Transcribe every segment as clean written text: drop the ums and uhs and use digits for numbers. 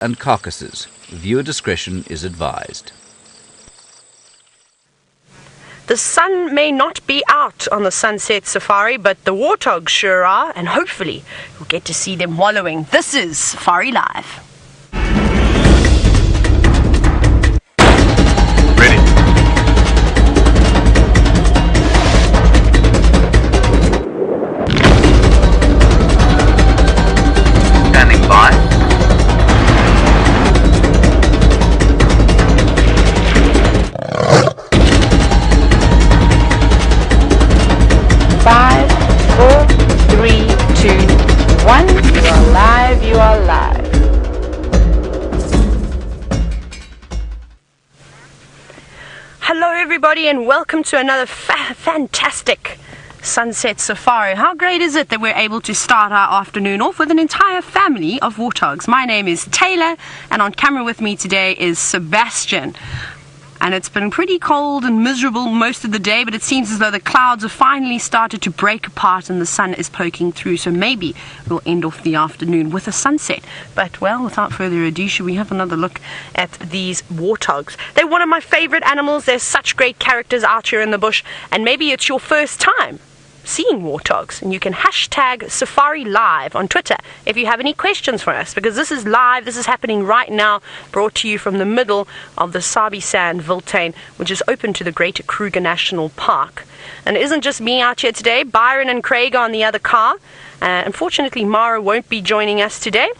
and carcasses. Viewer discretion is advised. The sun may not be out on the sunset safari, but the warthogs sure are, and hopefully we'll get to see them wallowing. This is Safari Live. Ready. Standing by. You are live. Hello everybody and welcome to another fantastic sunset safari. How great is it that we're able to start our afternoon off with an entire family of warthogs. My name is Tayla and on camera with me today is Sebastian. And it's been pretty cold and miserable most of the day, but it seems as though the clouds have finally started to break apart and the sun is poking through, so maybe we'll end off the afternoon with a sunset. But, well, without further ado, should we have another look at these warthogs? They're one of my favorite animals. There's such great characters out here in the bush, and maybe it's your first time seeing warthogs, and you can hashtag Safari Live on Twitter if you have any questions for us, because this is live, this is happening right now, brought to you from the middle of the Sabi Sand Wildtuin, which is open to the Greater Kruger National Park. And it isn't just me out here today. Byron and Craig are on the other car. Unfortunately, Mara won't be joining us today.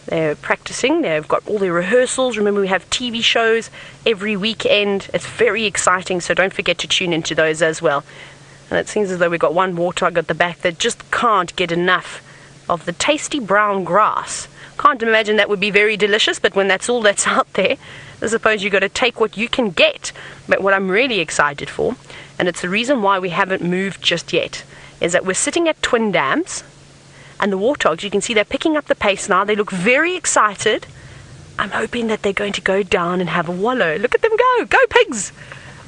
They're practicing, they've got all their rehearsals. Remember, we have TV shows every weekend. It's very exciting, so don't forget to tune into those as well. And it seems as though we've got one warthog at the back that just can't get enough of the tasty brown grass. Can't imagine that would be very delicious, but when that's all that's out there, I suppose you've got to take what you can get. But what I'm really excited for, and it's the reason why we haven't moved just yet, is that we're sitting at Twin Dams, and the warthogs, you can see they're picking up the pace now. They look very excited. I'm hoping that they're going to go down and have a wallow. Look at them go! Go pigs!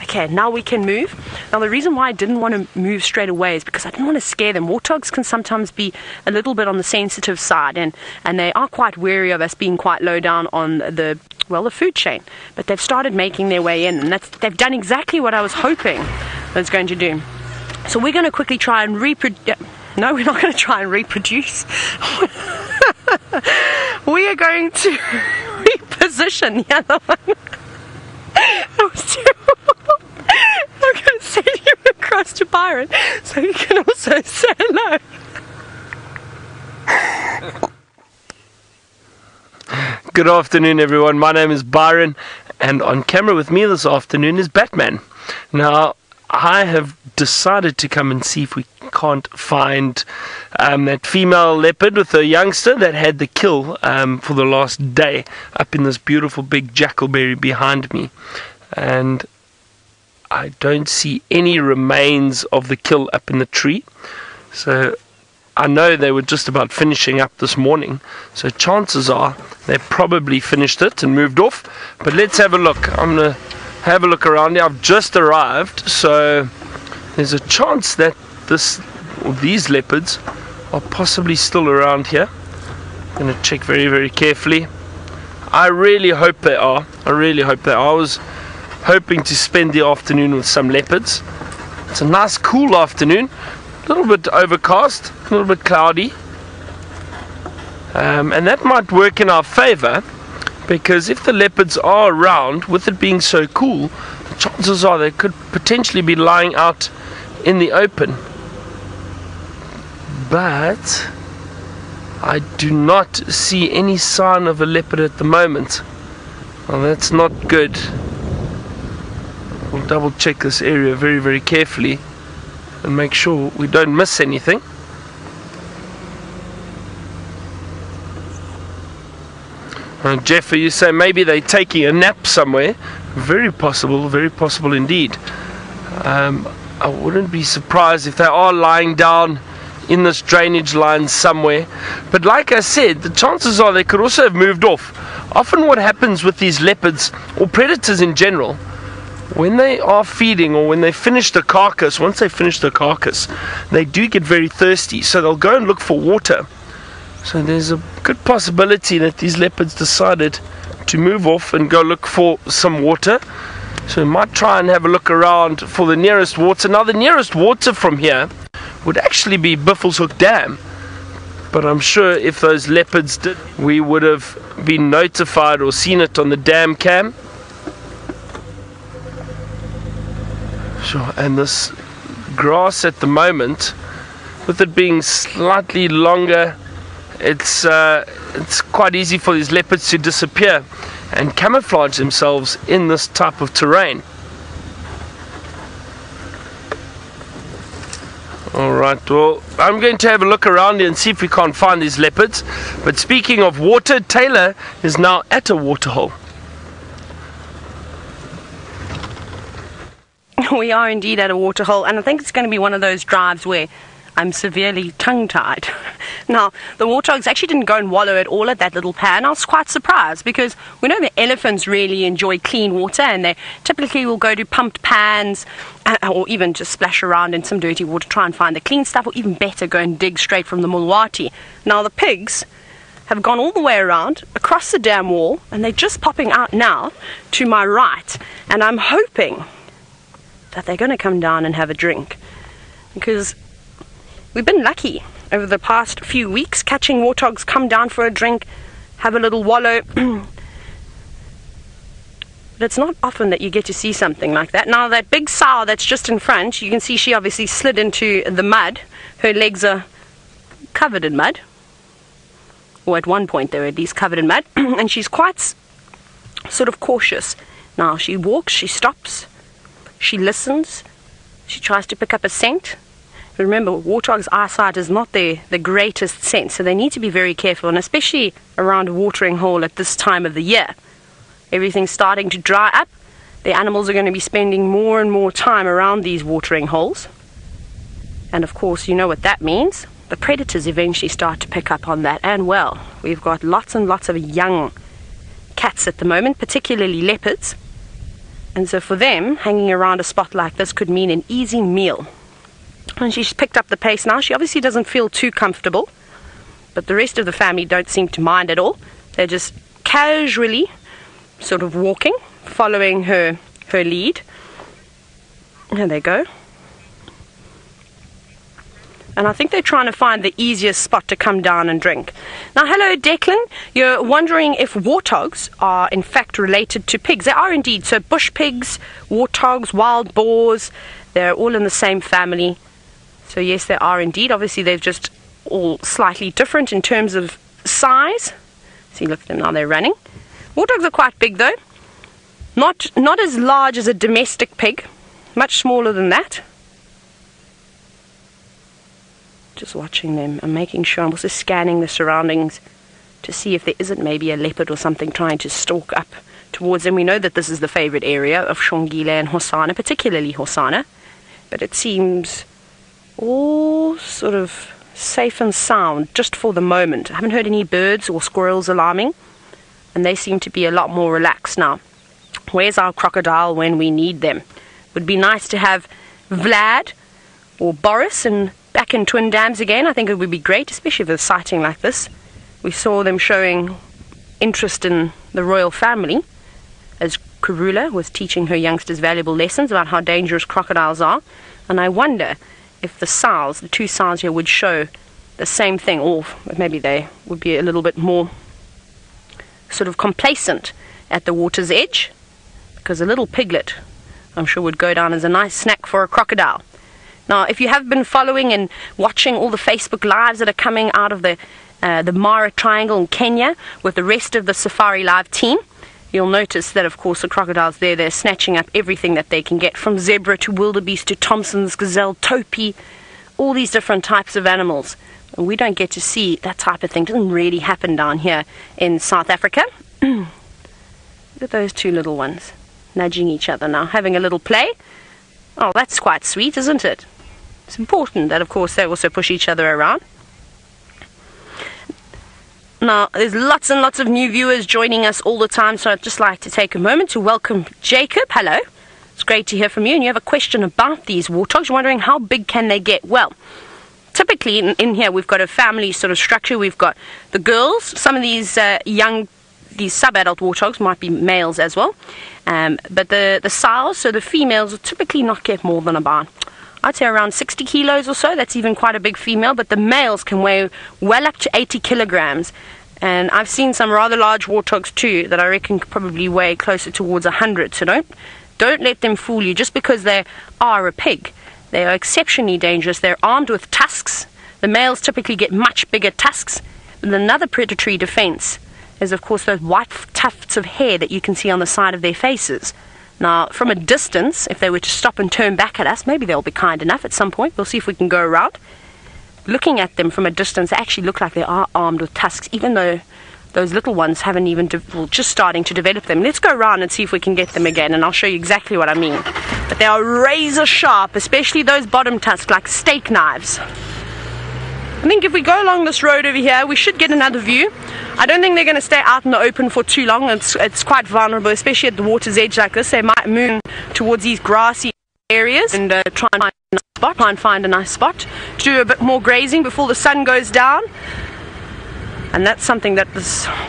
Okay, now we can move. Now the reason why I didn't want to move straight away is because I didn't want to scare them. Warthogs can sometimes be a little bit on the sensitive side, and they are quite wary of us being quite low down on the food chain. But they've started making their way in, and they've done exactly what I was hoping I was going to do. So we're going to quickly try and reproduce. No, we're not going to try and reproduce. We are going to reposition the other one. That was terrible. I'm going to send you across to Byron so you can also say hello. Good afternoon everyone, my name is Byron and on camera with me this afternoon is Batman. Now I have decided to come and see if we can't find that female leopard with a youngster that had the kill for the last day up in this beautiful big jackalberry behind me, and I don't see any remains of the kill up in the tree, so I know they were just about finishing up this morning, so chances are they probably finished it and moved off. But let's have a look. I'm going to have a look around here. I've just arrived, so there's a chance that these leopards are possibly still around here. I'm going to check very, very carefully. I really hope they are. I really hope they are. I was hoping to spend the afternoon with some leopards. It's a nice cool afternoon. A little bit overcast, a little bit cloudy. And that might work in our favor, because if the leopards are around, with it being so cool, the chances are they could potentially be lying out in the open. But I do not see any sign of a leopard at the moment. Well, that's not good. We'll double check this area very, very carefully and make sure we don't miss anything. Jeff, you say maybe they're taking a nap somewhere. Very possible indeed. I wouldn't be surprised if they are lying down in this drainage line somewhere. But like I said, the chances are they could also have moved off. Often what happens with these leopards, or predators in general, when they are feeding or when they finish the carcass, once they finish the carcass, they do get very thirsty, so they'll go and look for water. So there's a good possibility that these leopards decided to move off and go look for some water. So we might try and have a look around for the nearest water. Now the nearest water from here would actually be Buffelshoek Dam. But I'm sure if those leopards did, we would have been notified or seen it on the dam cam. Sure, and this grass at the moment, with it being slightly longer, it's quite easy for these leopards to disappear and camouflage themselves in this type of terrain. Alright, well, I'm going to have a look around here and see if we can't find these leopards. But speaking of water, Tayla is now at a waterhole. We are indeed at a waterhole, and I think it's going to be one of those drives where I'm severely tongue-tied. Now, the warthogs actually didn't go and wallow at all at that little pan. I was quite surprised because we know the elephants really enjoy clean water, and they typically will go to pumped pans or even just splash around in some dirty water, try and find the clean stuff, or even better, go and dig straight from the mulwati. Now, the pigs have gone all the way around, across the dam wall, and they're just popping out now to my right, and I'm hoping that they're going to come down and have a drink, because we've been lucky over the past few weeks catching warthogs come down for a drink, have a little wallow. But it's not often that you get to see something like that. Now that big sow that's just in front, you can see she obviously slid into the mud. Her legs are covered in mud, or at one point they were at least covered in mud. And she's quite sort of cautious. Now she walks, she stops, she listens, she tries to pick up a scent. But remember, warthogs' eyesight is not the greatest sense, so they need to be very careful, and especially around a watering hole at this time of the year. Everything's starting to dry up. The animals are going to be spending more and more time around these watering holes. And of course, you know what that means. The predators eventually start to pick up on that. And well, we've got lots and lots of young cats at the moment, particularly leopards. And so for them, hanging around a spot like this could mean an easy meal. And she's picked up the pace now. She obviously doesn't feel too comfortable, but the rest of the family don't seem to mind at all. They're just casually sort of walking, following her lead. There they go. And I think they're trying to find the easiest spot to come down and drink. Now, hello Declan. You're wondering if warthogs are in fact related to pigs. They are indeed. So bush pigs, warthogs, wild boars, they're all in the same family. So yes, they are indeed. Obviously, they're just all slightly different in terms of size. See, look at them now, they're running. Warthogs are quite big though. Not as large as a domestic pig. Much smaller than that. Just watching them and making sure. I'm also scanning the surroundings to see if there isn't maybe a leopard or something trying to stalk up towards them. We know that this is the favorite area of Shongile and Hosana, particularly Hosana. But it seems all sort of safe and sound just for the moment. I haven't heard any birds or squirrels alarming, and they seem to be a lot more relaxed now. Where's our crocodile when we need them? Would be nice to have Vlad or Boris and back in Twin Dams again. I think it would be great, especially with a sighting like this. We saw them showing interest in the royal family as Karula was teaching her youngsters valuable lessons about how dangerous crocodiles are. And I wonder if the sows, the two sows here, would show the same thing, or maybe they would be a little bit more sort of complacent at the water's edge, because a little piglet, I'm sure, would go down as a nice snack for a crocodile. Now, if you have been following and watching all the Facebook lives that are coming out of the Mara Triangle in Kenya with the rest of the Safari Live team, you'll notice that, of course, the crocodiles there, they're snatching up everything that they can get, from zebra to wildebeest to Thompson's gazelle, topi, all these different types of animals. And we don't get to see that type of thing. It doesn't really happen down here in South Africa. Look at those two little ones nudging each other now, having a little play. Oh, that's quite sweet, isn't it? It's important that, of course, they also push each other around. Now, there's lots and lots of new viewers joining us all the time, so I'd just like to take a moment to welcome Jacob. Hello. It's great to hear from you. And you have a question about these warthogs. You're wondering how big can they get? Well, typically in here we've got a family sort of structure. We've got the girls. Some of these these sub-adult warthogs might be males as well, but the sows, so the females, will typically not get more than about, I'd say, around 60 kilos or so. That's even quite a big female, but the males can weigh well up to 80 kilograms. And I've seen some rather large warthogs too that I reckon could probably weigh closer towards 100. So don't let them fool you just because they are a pig. They are exceptionally dangerous. They're armed with tusks. The males typically get much bigger tusks. And another predatory defense is, of course, those white tufts of hair that you can see on the side of their faces. Now, from a distance, if they were to stop and turn back at us, maybe they'll be kind enough at some point. We'll see if we can go around. Looking at them from a distance, they actually look like they are armed with tusks, even though those little ones haven't even, just starting to develop them. Let's go around and see if we can get them again, and I'll show you exactly what I mean. But they are razor sharp, especially those bottom tusks, like steak knives. I think if we go along this road over here, we should get another view. I don't think they're going to stay out in the open for too long. It's quite vulnerable, especially at the water's edge like this. They might move towards these grassy areas and try and find a nice spot to do a bit more grazing before the sun goes down. And that's something that the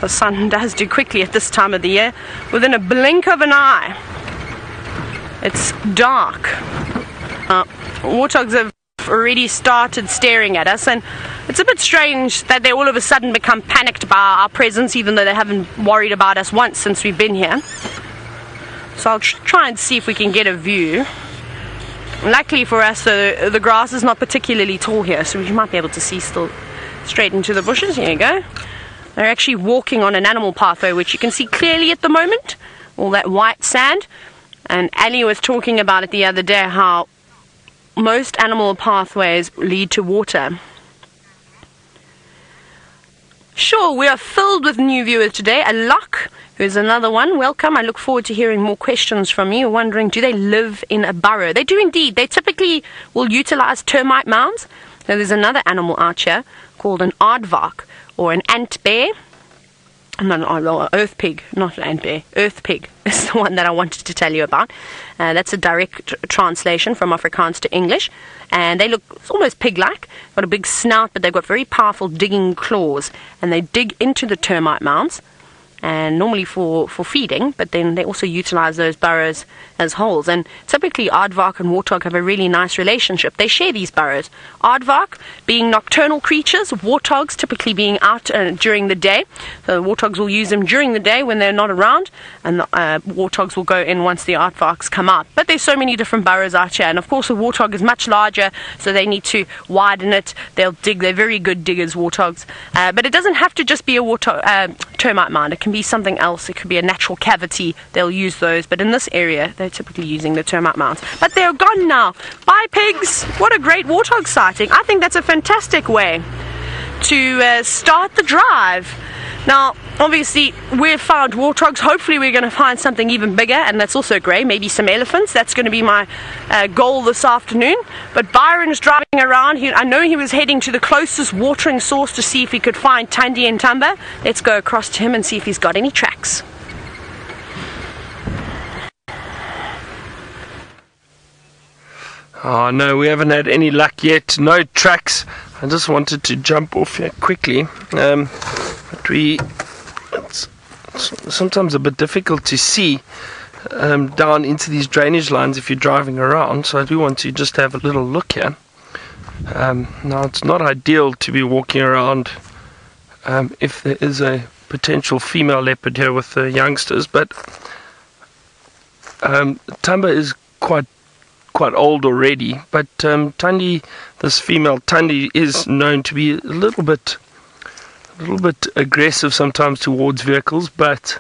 sun does do quickly at this time of the year. Within a blink of an eye, it's dark. Warthogs have already started staring at us, and it's a bit strange that they all of a sudden become panicked by our presence, even though they haven't worried about us once since we've been here. So I'll try and see if we can get a view. Luckily for us, the grass is not particularly tall here, so we might be able to see still straight into the bushes. Here you go. They're actually walking on an animal pathway, which you can see clearly at the moment, all that white sand. And Ellie was talking about it the other day, how most animal pathways lead to water. Sure, we are filled with new viewers today. A lock, who is another one. Welcome. I look forward to hearing more questions from you, wondering, do they live in a burrow? They do indeed. They typically will utilize termite mounds. So there's another animal out here called an aardvark, or an ant bear. No, earth pig, not an ant bear. Earth pig is the one that I wanted to tell you about. That's a direct translation from Afrikaans to English. And they look almost pig-like. Got a big snout, but they've got very powerful digging claws. And they dig into the termite mounds, and normally for feeding, but then they also utilize those burrows as holes. And typically aardvark and warthog have a really nice relationship. They share these burrows. Aardvark being nocturnal creatures, warthogs typically being out during the day. So the warthogs will use them during the day when they're not around, and the warthogs will go in once the aardvarks come out. But there's so many different burrows out here, and of course the warthog is much larger, so they need to widen it. They'll dig. They're very good diggers, warthogs. But it doesn't have to just be a termite mound. It can be something else. It could be a natural cavity. They'll use those, but in this area they're typically using the termite mounds. But they're gone now. Bye, pigs. What a great warthog sighting. I think that's a fantastic way to start the drive. Now obviously we've found warthogs. Hopefully we're going to find something even bigger, and that's also great. Maybe some elephants. That's going to be my goal this afternoon. But Byron's driving around. I know he was heading to the closest watering source to see if he could find Tundi and Tumba. Let's go across to him and see if he's got any tracks. Oh no, we haven't had any luck yet. No tracks. I just wanted to jump off here quickly. But it's sometimes a bit difficult to see down into these drainage lines if you're driving around. So I do want to just have a little look here. Now it's not ideal to be walking around if there is a potential female leopard here with the youngsters, but Tumba is quite old already, but Tundi, this female Tundi, is known to be a little bit aggressive sometimes towards vehicles, but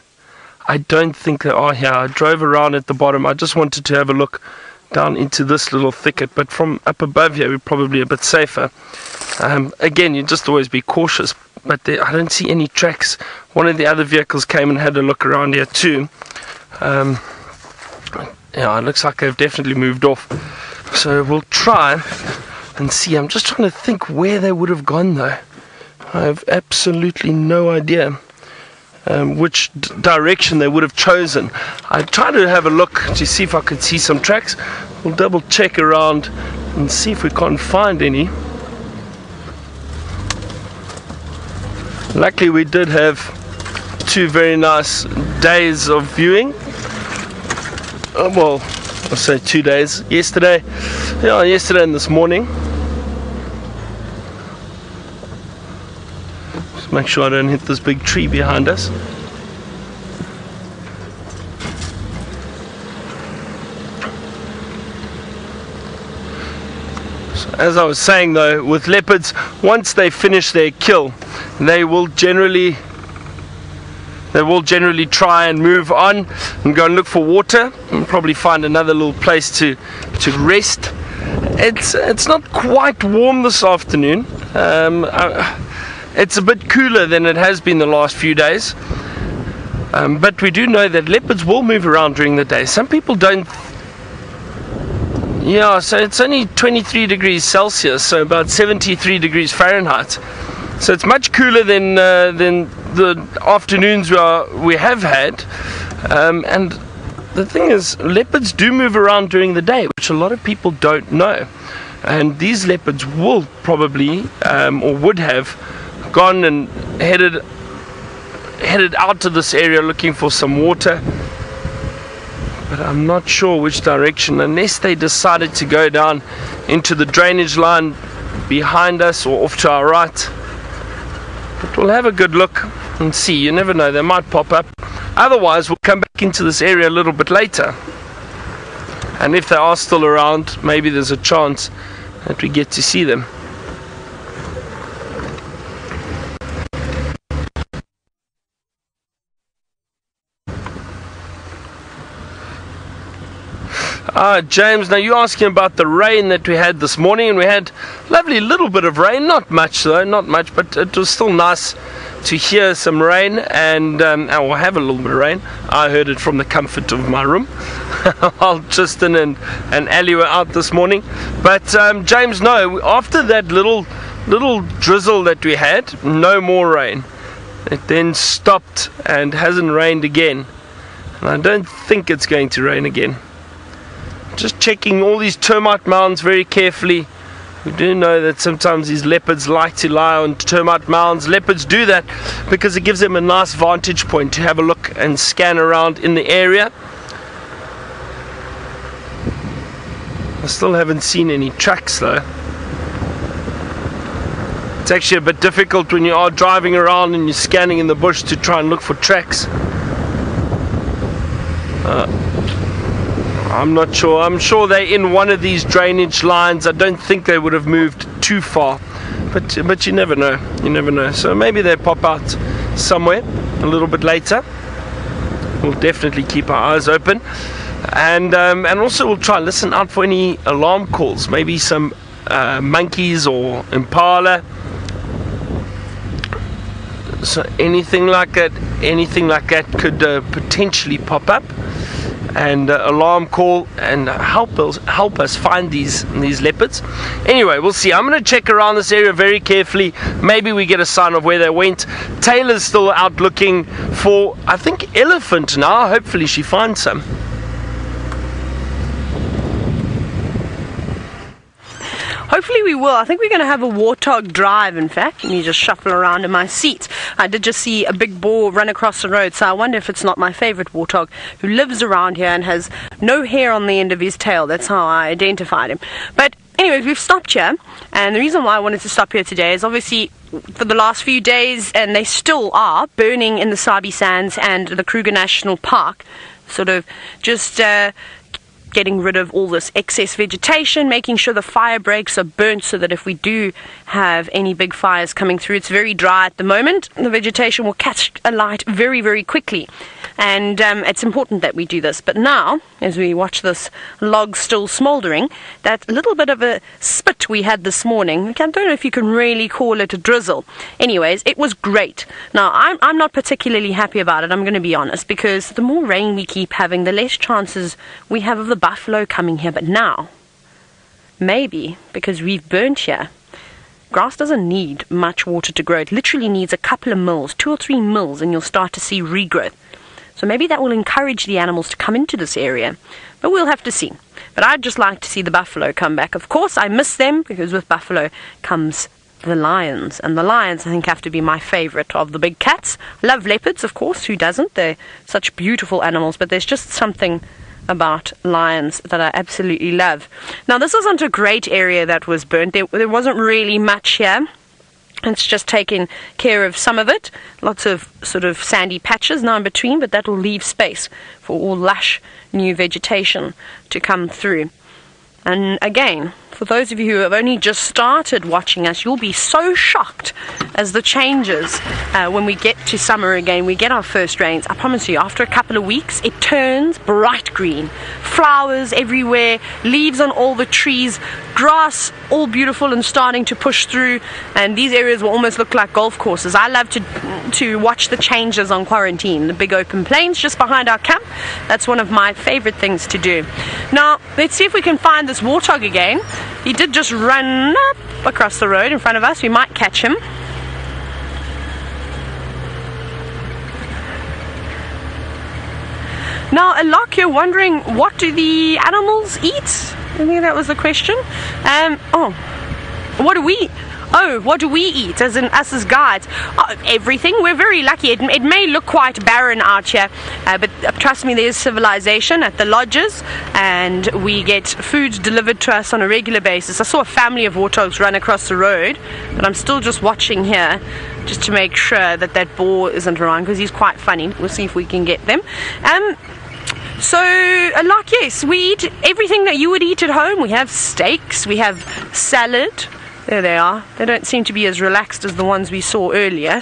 I don't think they are here. I drove around at the bottom. I just wanted to have a look down into this little thicket, but from up above here we're probably a bit safer. Again, you just always be cautious, but I don't see any tracks. One of the other vehicles came and had a look around here too. Yeah, it looks like they've definitely moved off. So we'll try and see. I'm just trying to think where they would have gone though. I have absolutely no idea which direction they would have chosen. I tried to have a look to see if I could see some tracks. We'll double check around and see if we can't find any. Luckily we did have 2 very nice days of viewing. Well, I'll say 2 days. Yesterday and this morning. Just make sure I don't hit this big tree behind us. As I was saying though, with leopards, once they finish their kill, they will generally try and move on and go and look for water and probably find another little place to rest. It's not quite warm this afternoon. It's a bit cooler than it has been the last few days. But we do know that leopards will move around during the day. Some people don't. Yeah, so it's only 23 degrees Celsius, so about 73 degrees Fahrenheit. So it's much cooler than the afternoons we have had. And the thing is, leopards do move around during the day, which a lot of people don't know. And these leopards will probably, or would have, gone and headed out to this area looking for some water. But I'm not sure which direction, unless they decided to go down into the drainage line behind us or off to our right. But we'll have a good look and see. You never know, they might pop up. Otherwise, we'll come back into this area a little bit later. And if they are still around, maybe there's a chance that we get to see them. James, now you're asking about the rain that we had this morning, and we had a lovely little bit of rain, not much though, not much, but it was still nice to hear some rain, and we'll have a little bit of rain. I heard it from the comfort of my room while Tristan and Ali were out this morning. But James, no, after that little drizzle that we had, no more rain. It then stopped and hasn't rained again, and I don't think it's going to rain again. Just checking all these termite mounds very carefully. We do know that sometimes these leopards like to lie on termite mounds. Leopards do that because it gives them a nice vantage point to have a look and scan around in the area. I still haven't seen any tracks though. It's actually a bit difficult when you are driving around and you're scanning in the bush to try and look for tracks. I'm not sure. I'm sure they're in one of these drainage lines. I don't think they would have moved too far, but you never know. You never know. So maybe they pop out somewhere a little bit later. We'll definitely keep our eyes open, and also we'll try and listen out for any alarm calls. Maybe some monkeys or Impala. So anything like that could potentially pop up and alarm call and help us find these leopards. Anyway, we'll see. I'm going to check around this area very carefully. Maybe we get a sign of where they went. Tayla's still out looking for, I think, elephant now. Hopefully she finds some. Hopefully we will. I think we're going to have a Warthog drive, in fact. Let me just shuffle around in my seat. I did just see a big boar run across the road, so I wonder if it's not my favorite Warthog, who lives around here and has no hair on the end of his tail. That's how I identified him. But anyways, we've stopped here, and the reason why I wanted to stop here today is obviously for the last few days, and they still are, burning in the Sabi Sands and the Kruger National Park, sort of just getting rid of all this excess vegetation, making sure the fire breaks are burnt so that if we do have any big fires coming through, it's very dry at the moment. The vegetation will catch alight very, very quickly. And it's important that we do this. But now, as we watch this log still smouldering, that little bit of a spit we had this morning, I don't know if you can really call it a drizzle. Anyways, it was great. Now, I'm not particularly happy about it, I'm going to be honest, because the more rain we keep having, the less chances we have of the buffalo coming here. But now, maybe, because we've burnt here, grass doesn't need much water to grow. It literally needs a couple of mils, 2 or 3 mils, and you'll start to see regrowth. So maybe that will encourage the animals to come into this area. But we'll have to see. But I'd just like to see the buffalo come back. Of course, I miss them, because with buffalo comes the lions. And the lions, I think, have to be my favorite of the big cats. Love leopards, of course, who doesn't? They're such beautiful animals, but there's just something about lions that I absolutely love. Now, this wasn't a great area that was burnt. There wasn't really much here. It's just taking care of some of it. Lots of sort of sandy patches now in between, but that will leave space for all lush new vegetation to come through. And again, for those of you who have only just started watching us, you'll be so shocked as the changes when we get to summer again, we get our first rains. I promise you, after a couple of weeks, it turns bright green. Flowers everywhere, leaves on all the trees, grass all beautiful and starting to push through, and these areas will almost look like golf courses. I love to watch the changes on quarantine. The big open plains just behind our camp, that's one of my favorite things to do. Now, let's see if we can find this warthog again. He did just run up across the road in front of us. We might catch him. Now, a lot, you're wondering, what do the animals eat? I think that was the question. What do we eat, as in us as guides? Everything. We're very lucky. It may look quite barren out here, but trust me, there's civilization at the lodges, and we get food delivered to us on a regular basis. I saw a family of warthogs run across the road, but I'm still just watching here just to make sure that boar isn't around, because he's quite funny. We'll see if we can get them. So, a lot, yes. We eat everything that you would eat at home. We have steaks, we have salad. There they are. They don't seem to be as relaxed as the ones we saw earlier.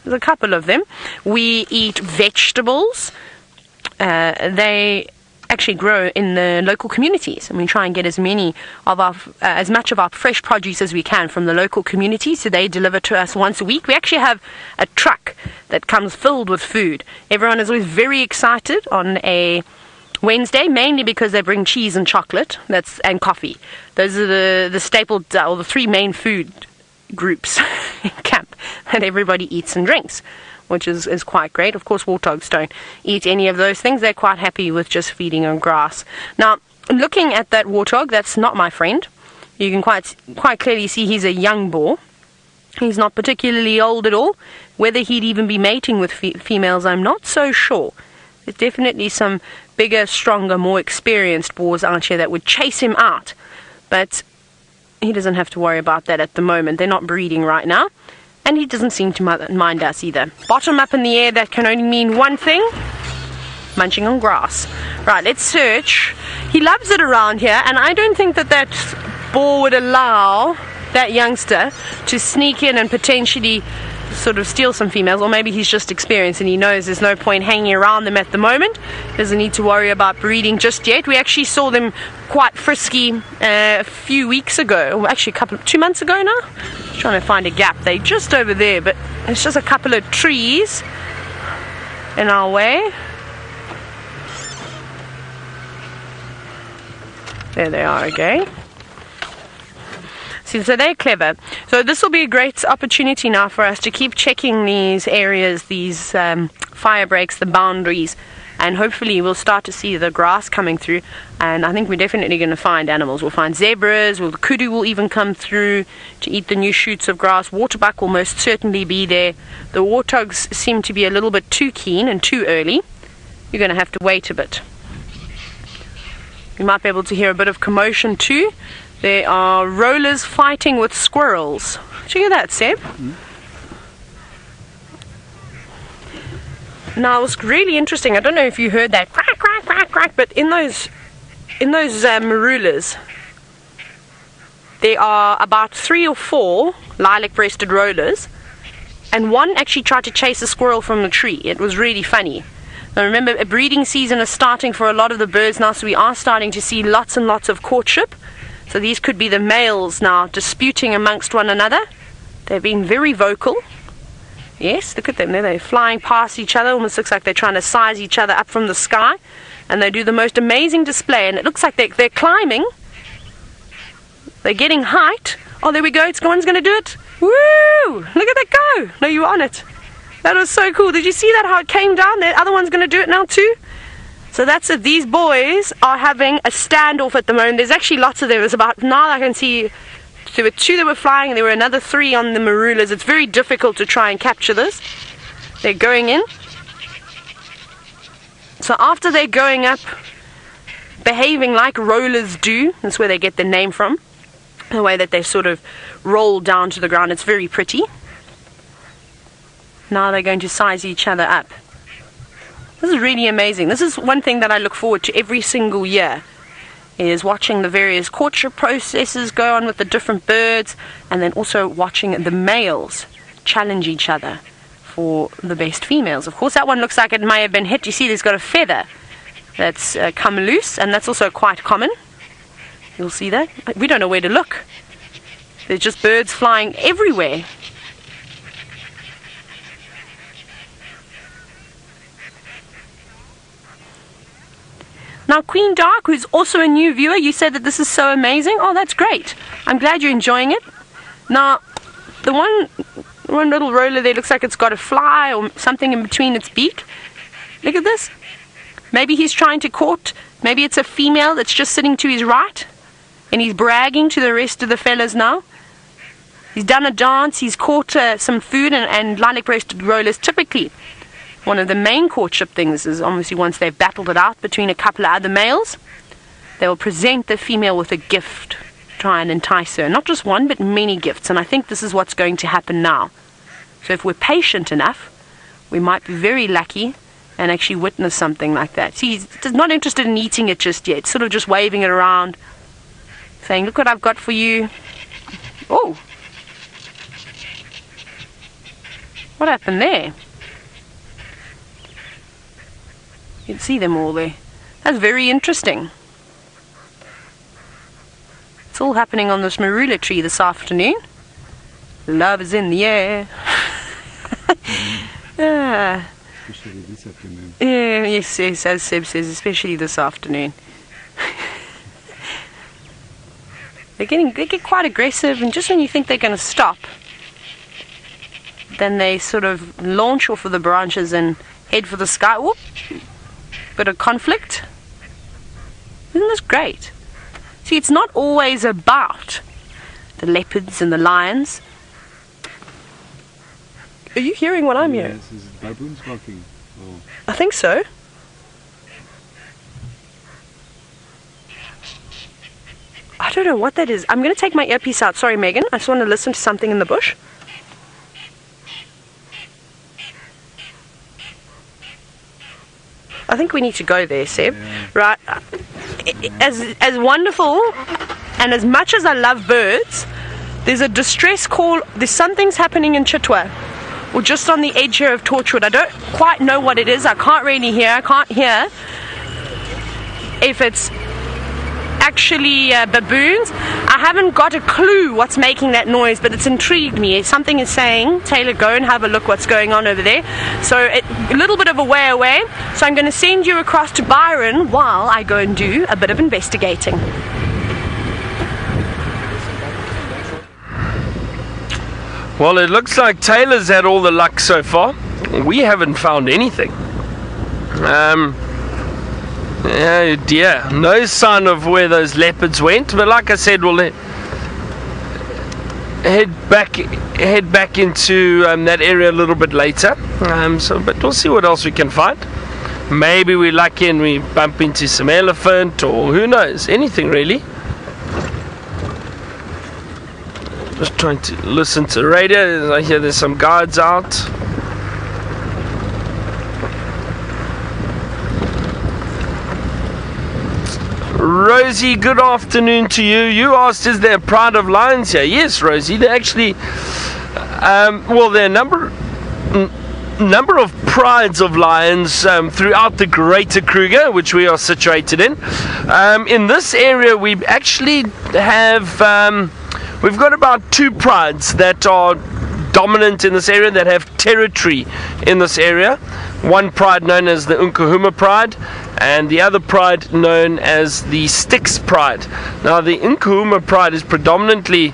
There's a couple of them. We eat vegetables. They actually grow in the local communities, and we try and get as much of our fresh produce as we can from the local community, so they deliver to us once a week. We actually have a truck that comes filled with food. Everyone is always very excited on a Wednesday, mainly because they bring cheese and chocolate and coffee. Those are the staple, or the three main food groups in camp that everybody eats and drinks, which is quite great. Of course, warthogs don't eat any of those things. They're quite happy with just feeding on grass. Now, looking at that warthog, that's not my friend. You can quite clearly see he's a young boar. He's not particularly old at all. Whether he'd even be mating with females, I'm not so sure. There's definitely some bigger, stronger, more experienced boars out here that would chase him out. But he doesn't have to worry about that at the moment. They're not breeding right now. And he doesn't seem to mind us either. Bottom up in the air, that can only mean one thing: munching on grass. Right, let's search. He loves it around here, and I don't think that boar would allow that youngster to sneak in and potentially sort of steal some females, or maybe he's just experienced and he knows there's no point hanging around them at the moment. Doesn't need to worry about breeding just yet. We actually saw them quite frisky a few weeks ago, or actually 2 months ago now. Just trying to find a gap. They're just over there, but it's just a couple of trees in our way. There they are again. So they're clever. So this will be a great opportunity now for us to keep checking these areas, these fire breaks, the boundaries, and hopefully we'll start to see the grass coming through. And I think we're definitely going to find animals. We'll find zebras, or the kudu will even come through to eat the new shoots of grass. Waterbuck will most certainly be there. The warthogs seem to be a little bit too keen and too early. You're going to have to wait a bit. You might be able to hear a bit of commotion too. There are rollers fighting with squirrels. Did you hear that, Seb? Now, it was really interesting. I don't know if you heard that quack, quack, quack, quack, but in those marulas, there are about 3 or 4 lilac breasted rollers, and one actually tried to chase a squirrel from the tree. It was really funny. Now remember, a breeding season is starting for a lot of the birds now, so we are starting to see lots and lots of courtship. So these could be the males now disputing amongst one another. They're being very vocal. Yes, look at them there. They're flying past each other. Almost looks like they're trying to size each other up from the sky. And they do the most amazing display. And it looks like they're climbing. They're getting height. Oh, there we go. One's going to do it. Woo! Look at that go. No, you were on it. That was so cool. Did you see that, how it came down? The other one's going to do it now too. So that's it. These boys are having a standoff at the moment. There's actually lots of them. There's about, now I can see there were 2 that were flying, and there were another 3 on the marulas. It's very difficult to try and capture this. They're going in. So after they're going up, behaving like rollers do, that's where they get their name from, the way that they sort of roll down to the ground. It's very pretty. Now they're going to size each other up. This is really amazing. This is one thing that I look forward to every single year, is watching the various courtship processes go on with the different birds, and then also watching the males challenge each other for the best females. Of course, that one looks like it may have been hit. You see there's got a feather that's come loose, and that's also quite common. You'll see that. We don't know where to look. There's just birds flying everywhere. Now, Queen Dark, who's also a new viewer, you said that this is so amazing. Oh, that's great. I'm glad you're enjoying it. Now, the one little roller there looks like it's got a fly or something in between its beak. Look at this. Maybe he's trying to court. Maybe it's a female that's just sitting to his right, and he's bragging to the rest of the fellas now. He's done a dance. He's caught some food, and Lilac Breasted Rollers typically, one of the main courtship things is obviously once they've battled it out between a couple of other males, they will present the female with a gift, try and entice her. Not just one, but many gifts. And I think this is what's going to happen now. So if we're patient enough, we might be very lucky and actually witness something like that. See, he's not interested in eating it just yet. Sort of just waving it around, saying, look what I've got for you. Oh! What happened there? You can see them all there. That's very interesting. It's all happening on this marula tree this afternoon. Love is in the air. Especially this afternoon. Yeah, yes, as Seb says, especially this afternoon. They get quite aggressive, and just when you think they're going to stop, then they sort of launch off of the branches and head for the sky. Whoop! Bit of conflict. Isn't this great? See, it's not always about the leopards and the lions. Are you hearing what I'm hearing? Yes, is it baboons barking? Oh. I think so. I don't know what that is. I'm going to take my earpiece out. Sorry, Megan. I just want to listen to something in the bush. I think we need to go there, Seb. Yeah. Right. As wonderful and as much as I love birds, there's a distress call. There's something's happening in Chitwa, or just on the edge here of Torchwood. I don't quite know what it is. I can't really hear. I can't hear if it's actually baboons. I haven't got a clue what's making that noise, but it's intrigued me. Something is saying, Tayla, go and have a look what's going on over there. So a little bit of a way away. So I'm going to send you across to Byron while I go and do a bit of investigating. Well, it looks like Taylor's had all the luck so far. We haven't found anything. Oh dear, no sign of where those leopards went, but like I said, we'll head back into that area a little bit later. But we'll see what else we can find. Maybe we're lucky and we bump into some elephant, or who knows, anything really. Just trying to listen to the radio. I hear there's some guards out. Rosie, good afternoon to you. You asked, is there a pride of lions here? Yes, Rosie, they actually, well, there are a number of prides of lions throughout the greater Kruger, which we are situated in. In this area, we actually have, we've got about 2 prides that are dominant in this area, that have territory in this area. One pride known as the Nkahuma pride, and the other pride known as the Styx pride. Now the Nkahuma pride is predominantly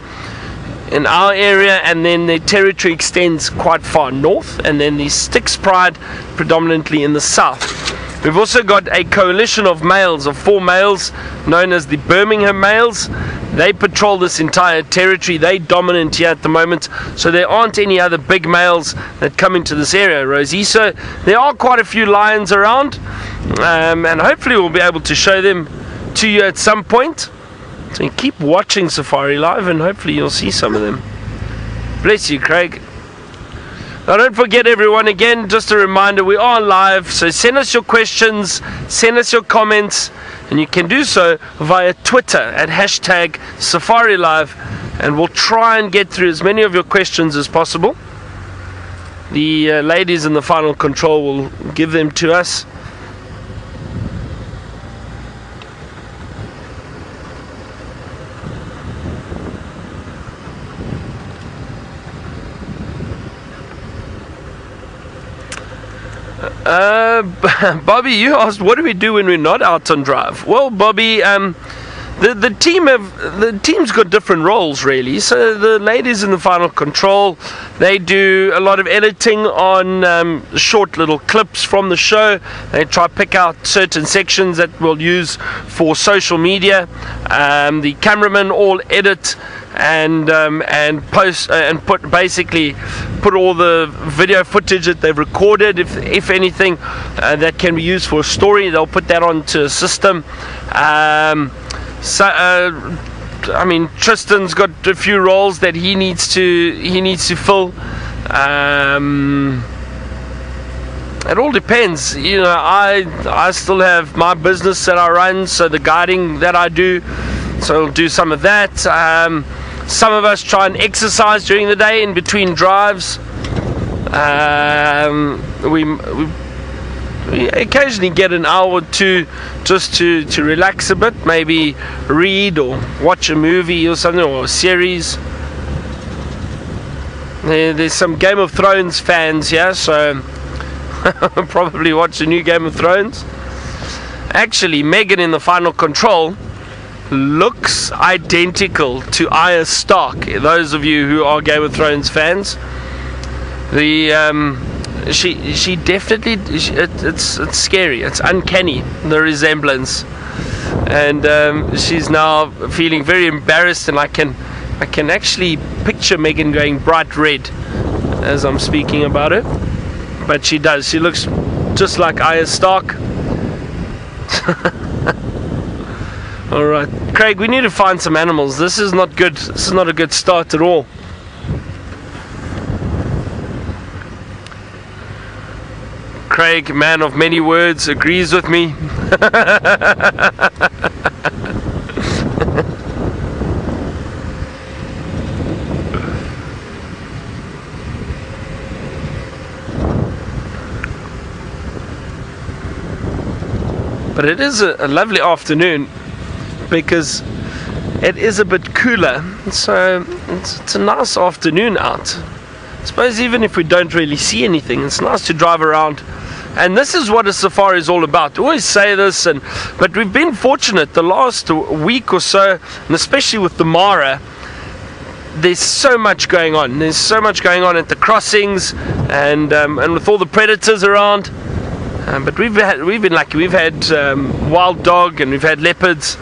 in our area, and then their territory extends quite far north, and then the Styx pride predominantly in the south. We've also got a coalition of males, of 4 males, known as the Birmingham males, They patrol this entire territory. They're dominant here at the moment, so there aren't any other big males that come into this area, Rosie. So there are quite a few lions around, and hopefully we'll be able to show them to you at some point. So keep watching Safari Live and hopefully you'll see some of them. Bless you, Craig. Now don't forget, everyone, again, just a reminder, we are live, so send us your questions, send us your comments, and you can do so via Twitter at #SafariLive, and we'll try and get through as many of your questions as possible. The ladies in the final control will give them to us. Bobby, you asked what do we do when we're not out on drive. Well, Bobby, the team's got different roles really. So the ladies in the final control, they do a lot of editing on short little clips from the show. They try to pick out certain sections that we'll use for social media. The cameramen all edit and post and put all the video footage that they've recorded, if anything that can be used for a story, they'll put that onto a system. I mean, Tristan's got a few roles that he needs to fill. It all depends, you know. I still have my business that I run, so the guiding that I do, so I'll do some of that. Some of us try and exercise during the day in between drives. We occasionally get an hour or two just to relax a bit, maybe read or watch a movie or something, or a series. There's some Game of Thrones fans here, so probably watch the new Game of Thrones. Actually, Megan in the final control looks identical to Arya Stark. Those of you who are Game of Thrones fans, she definitely, it's scary, it's uncanny, the resemblance, and she's now feeling very embarrassed, and I can actually picture Megan going bright red as I'm speaking about it. But she does, she looks just like Arya Stark. Alright, Craig, we need to find some animals. This is not good. This is not a good start at all. Craig, man of many words, agrees with me. But it is a lovely afternoon, because it is a bit cooler, so it's a nice afternoon out. I suppose even if we don't really see anything, it's nice to drive around, and this is what a safari is all about. I always say this, but we've been fortunate the last week or so, and especially with the Mara, there's so much going on. There's so much going on at the crossings, and with all the predators around. But we've been lucky. We've had wild dog, and we've had leopards.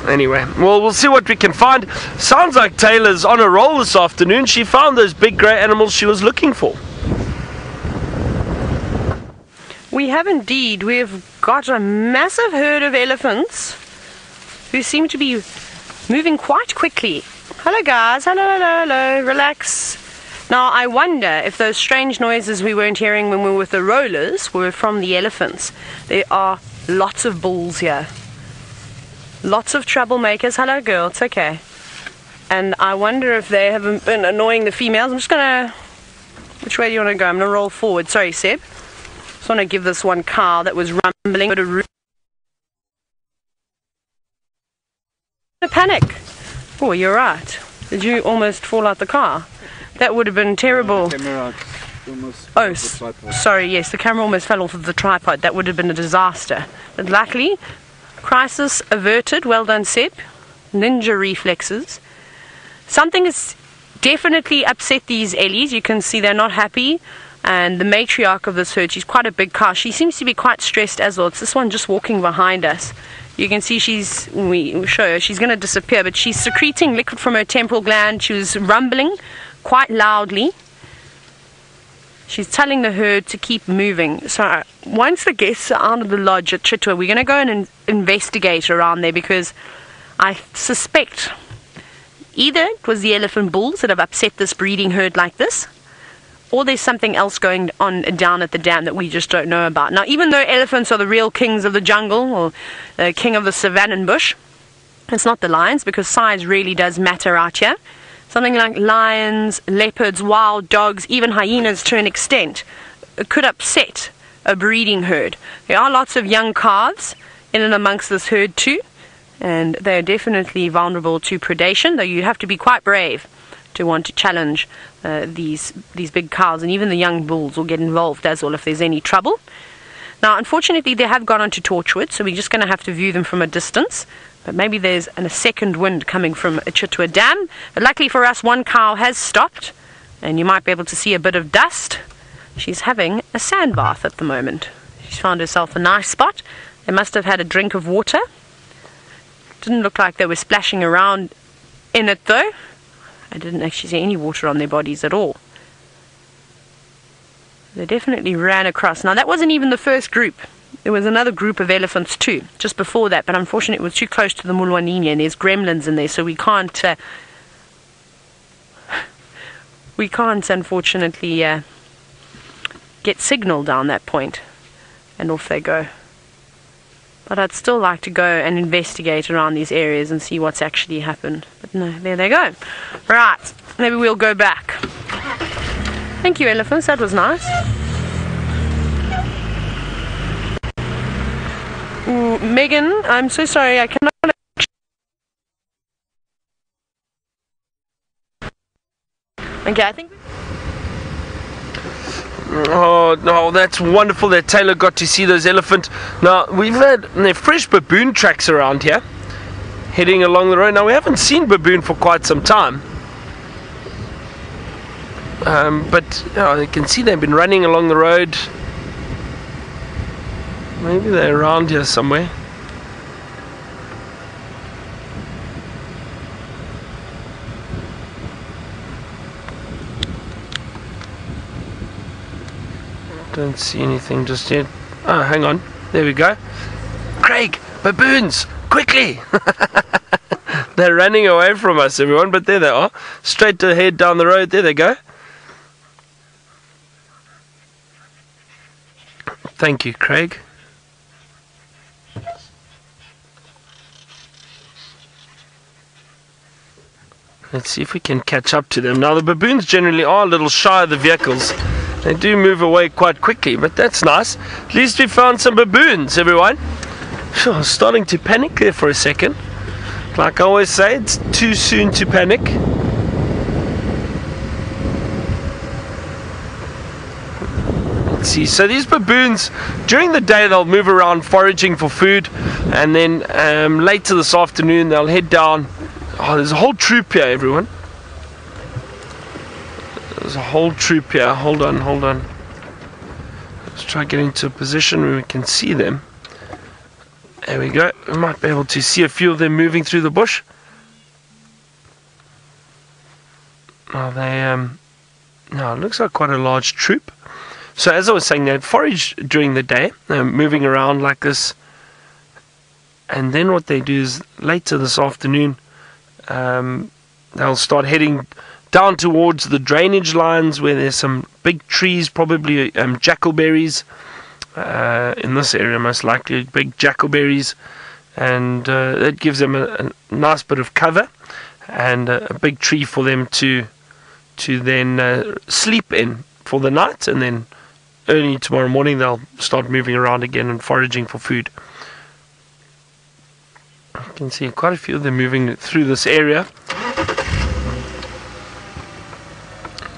Anyway, well, we'll see what we can find. Sounds like Tayla's on a roll this afternoon. She found those big grey animals she was looking for. We have indeed. We've got a massive herd of elephants who seem to be moving quite quickly. Hello guys, hello, relax. Now I wonder if those strange noises we weren't hearing when we were with the rollers were from the elephants. There are lots of bulls here. Lots of troublemakers. Hello girl, it's okay. And I wonder if they haven't been annoying the females. I'm just gonna... Which way do you want to go? I'm gonna roll forward. Sorry, Seb. Just want to give this one cow that was rumbling a panic. Oh, you're right. Did you almost fall out the car? That would have been terrible. Oh, sorry, yes, the camera almost fell off of the tripod. That would have been a disaster. But luckily, crisis averted. Well done, Seb. Ninja reflexes. Something has definitely upset these Ellies. You can see they're not happy. And the matriarch of this herd, she's quite a big cow. She seems to be quite stressed as well. It's this one just walking behind us. You can see we'll show her, she's going to disappear, but she's secreting liquid from her temporal gland. She was rumbling quite loudly. She's telling the herd to keep moving. So once the guests are out of the lodge at Chitwa, we're going to go and investigate around there, because I suspect either it was the elephant bulls that have upset this breeding herd like this, or there's something else going on down at the dam that we just don't know about. Now, even though elephants are the real kings of the jungle, or the king of the savanna and bush, it's not the lions, because size really does matter out here. Something like lions, leopards, wild dogs, even hyenas to an extent, could upset a breeding herd. There are lots of young calves in and amongst this herd too, and they're definitely vulnerable to predation, though you have to be quite brave to want to challenge these big cows, and even the young bulls will get involved as well if there's any trouble. Now, unfortunately, they have gone onto Torchwood, so we're just going to have to view them from a distance. But maybe there's a second wind coming from a Chitwa dam. But luckily for us, one cow has stopped, and you might be able to see a bit of dust. She's having a sand bath at the moment. She's found herself a nice spot. They must have had a drink of water. Didn't look like they were splashing around in it, though. I didn't actually see any water on their bodies at all. They definitely ran across. Now, that wasn't even the first group. There was another group of elephants too, just before that, but unfortunately it was too close to the Mulwanini, and there's gremlins in there, so we can't unfortunately get signal down that point, and off they go. But I'd still like to go and investigate around these areas and see what's actually happened. But no, there they go. Right, maybe we'll go back. Thank you, elephants, that was nice. Ooh, Megan, I'm so sorry, I cannot... Okay, I think... Oh no, that's wonderful that Tayla got to see those elephants. Now, we've had fresh baboon tracks around here, heading along the road. Now, we haven't seen baboon for quite some time. But you can see they've been running along the road. Maybe they're around here somewhere. Don't see anything just yet. Oh, hang on. There we go. Craig, baboons, quickly! They're running away from us, everyone, but there they are. Straight ahead down the road. There they go. Thank you, Craig. Let's see if we can catch up to them. Now, the baboons generally are a little shy of the vehicles. They do move away quite quickly, but that's nice. At least we found some baboons, everyone. Sure, I was starting to panic there for a second. Like I always say, it's too soon to panic. Let's see. So these baboons, during the day, they'll move around foraging for food, and then later this afternoon, they'll head down. Oh, there's a whole troop here, everyone. There's a whole troop here. Hold on. Let's try getting into a position where we can see them. There we go. We might be able to see a few of them moving through the bush. Now now it looks like quite a large troop. So as I was saying, they forage during the day, moving around like this. And then what they do is later this afternoon, they'll start heading down towards the drainage lines where there's some big trees, probably jackalberries in this area, most likely big jackalberries, and that gives them a nice bit of cover and a big tree for them to then sleep in for the night, and then early tomorrow morning they'll start moving around again and foraging for food. You can see quite a few of them moving through this area.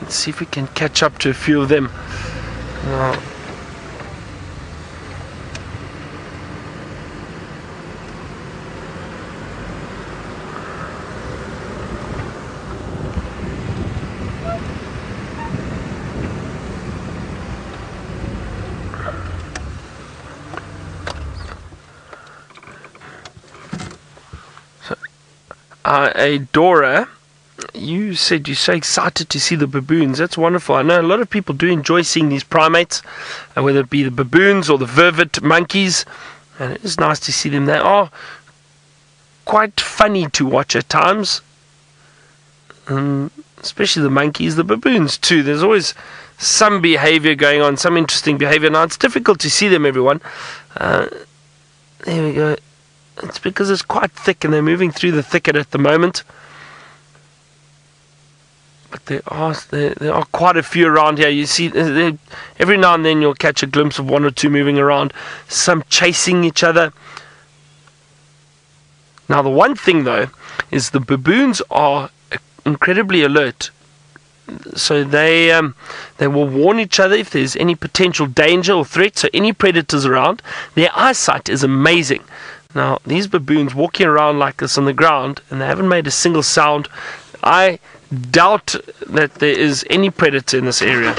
Let's see if we can catch up to a few of them. Now, Dora, you said you're so excited to see the baboons. That's wonderful. I know a lot of people do enjoy seeing these primates, whether it be the baboons or the vervet monkeys, and it is nice to see them. They are quite funny to watch at times, especially the monkeys, the baboons too. There's always some behavior going on, some interesting behavior. Now, it's difficult to see them, everyone. There we go. It's because it's quite thick and they're moving through the thicket at the moment. But there are quite a few around here. You see, every now and then you'll catch a glimpse of one or two moving around, some chasing each other. Now, the one thing, though, is the baboons are incredibly alert. So they will warn each other if there's any potential danger or threat. So any predators around, their eyesight is amazing. Now, these baboons walking around like this on the ground, and they haven't made a single sound. I doubt that there is any predator in this area,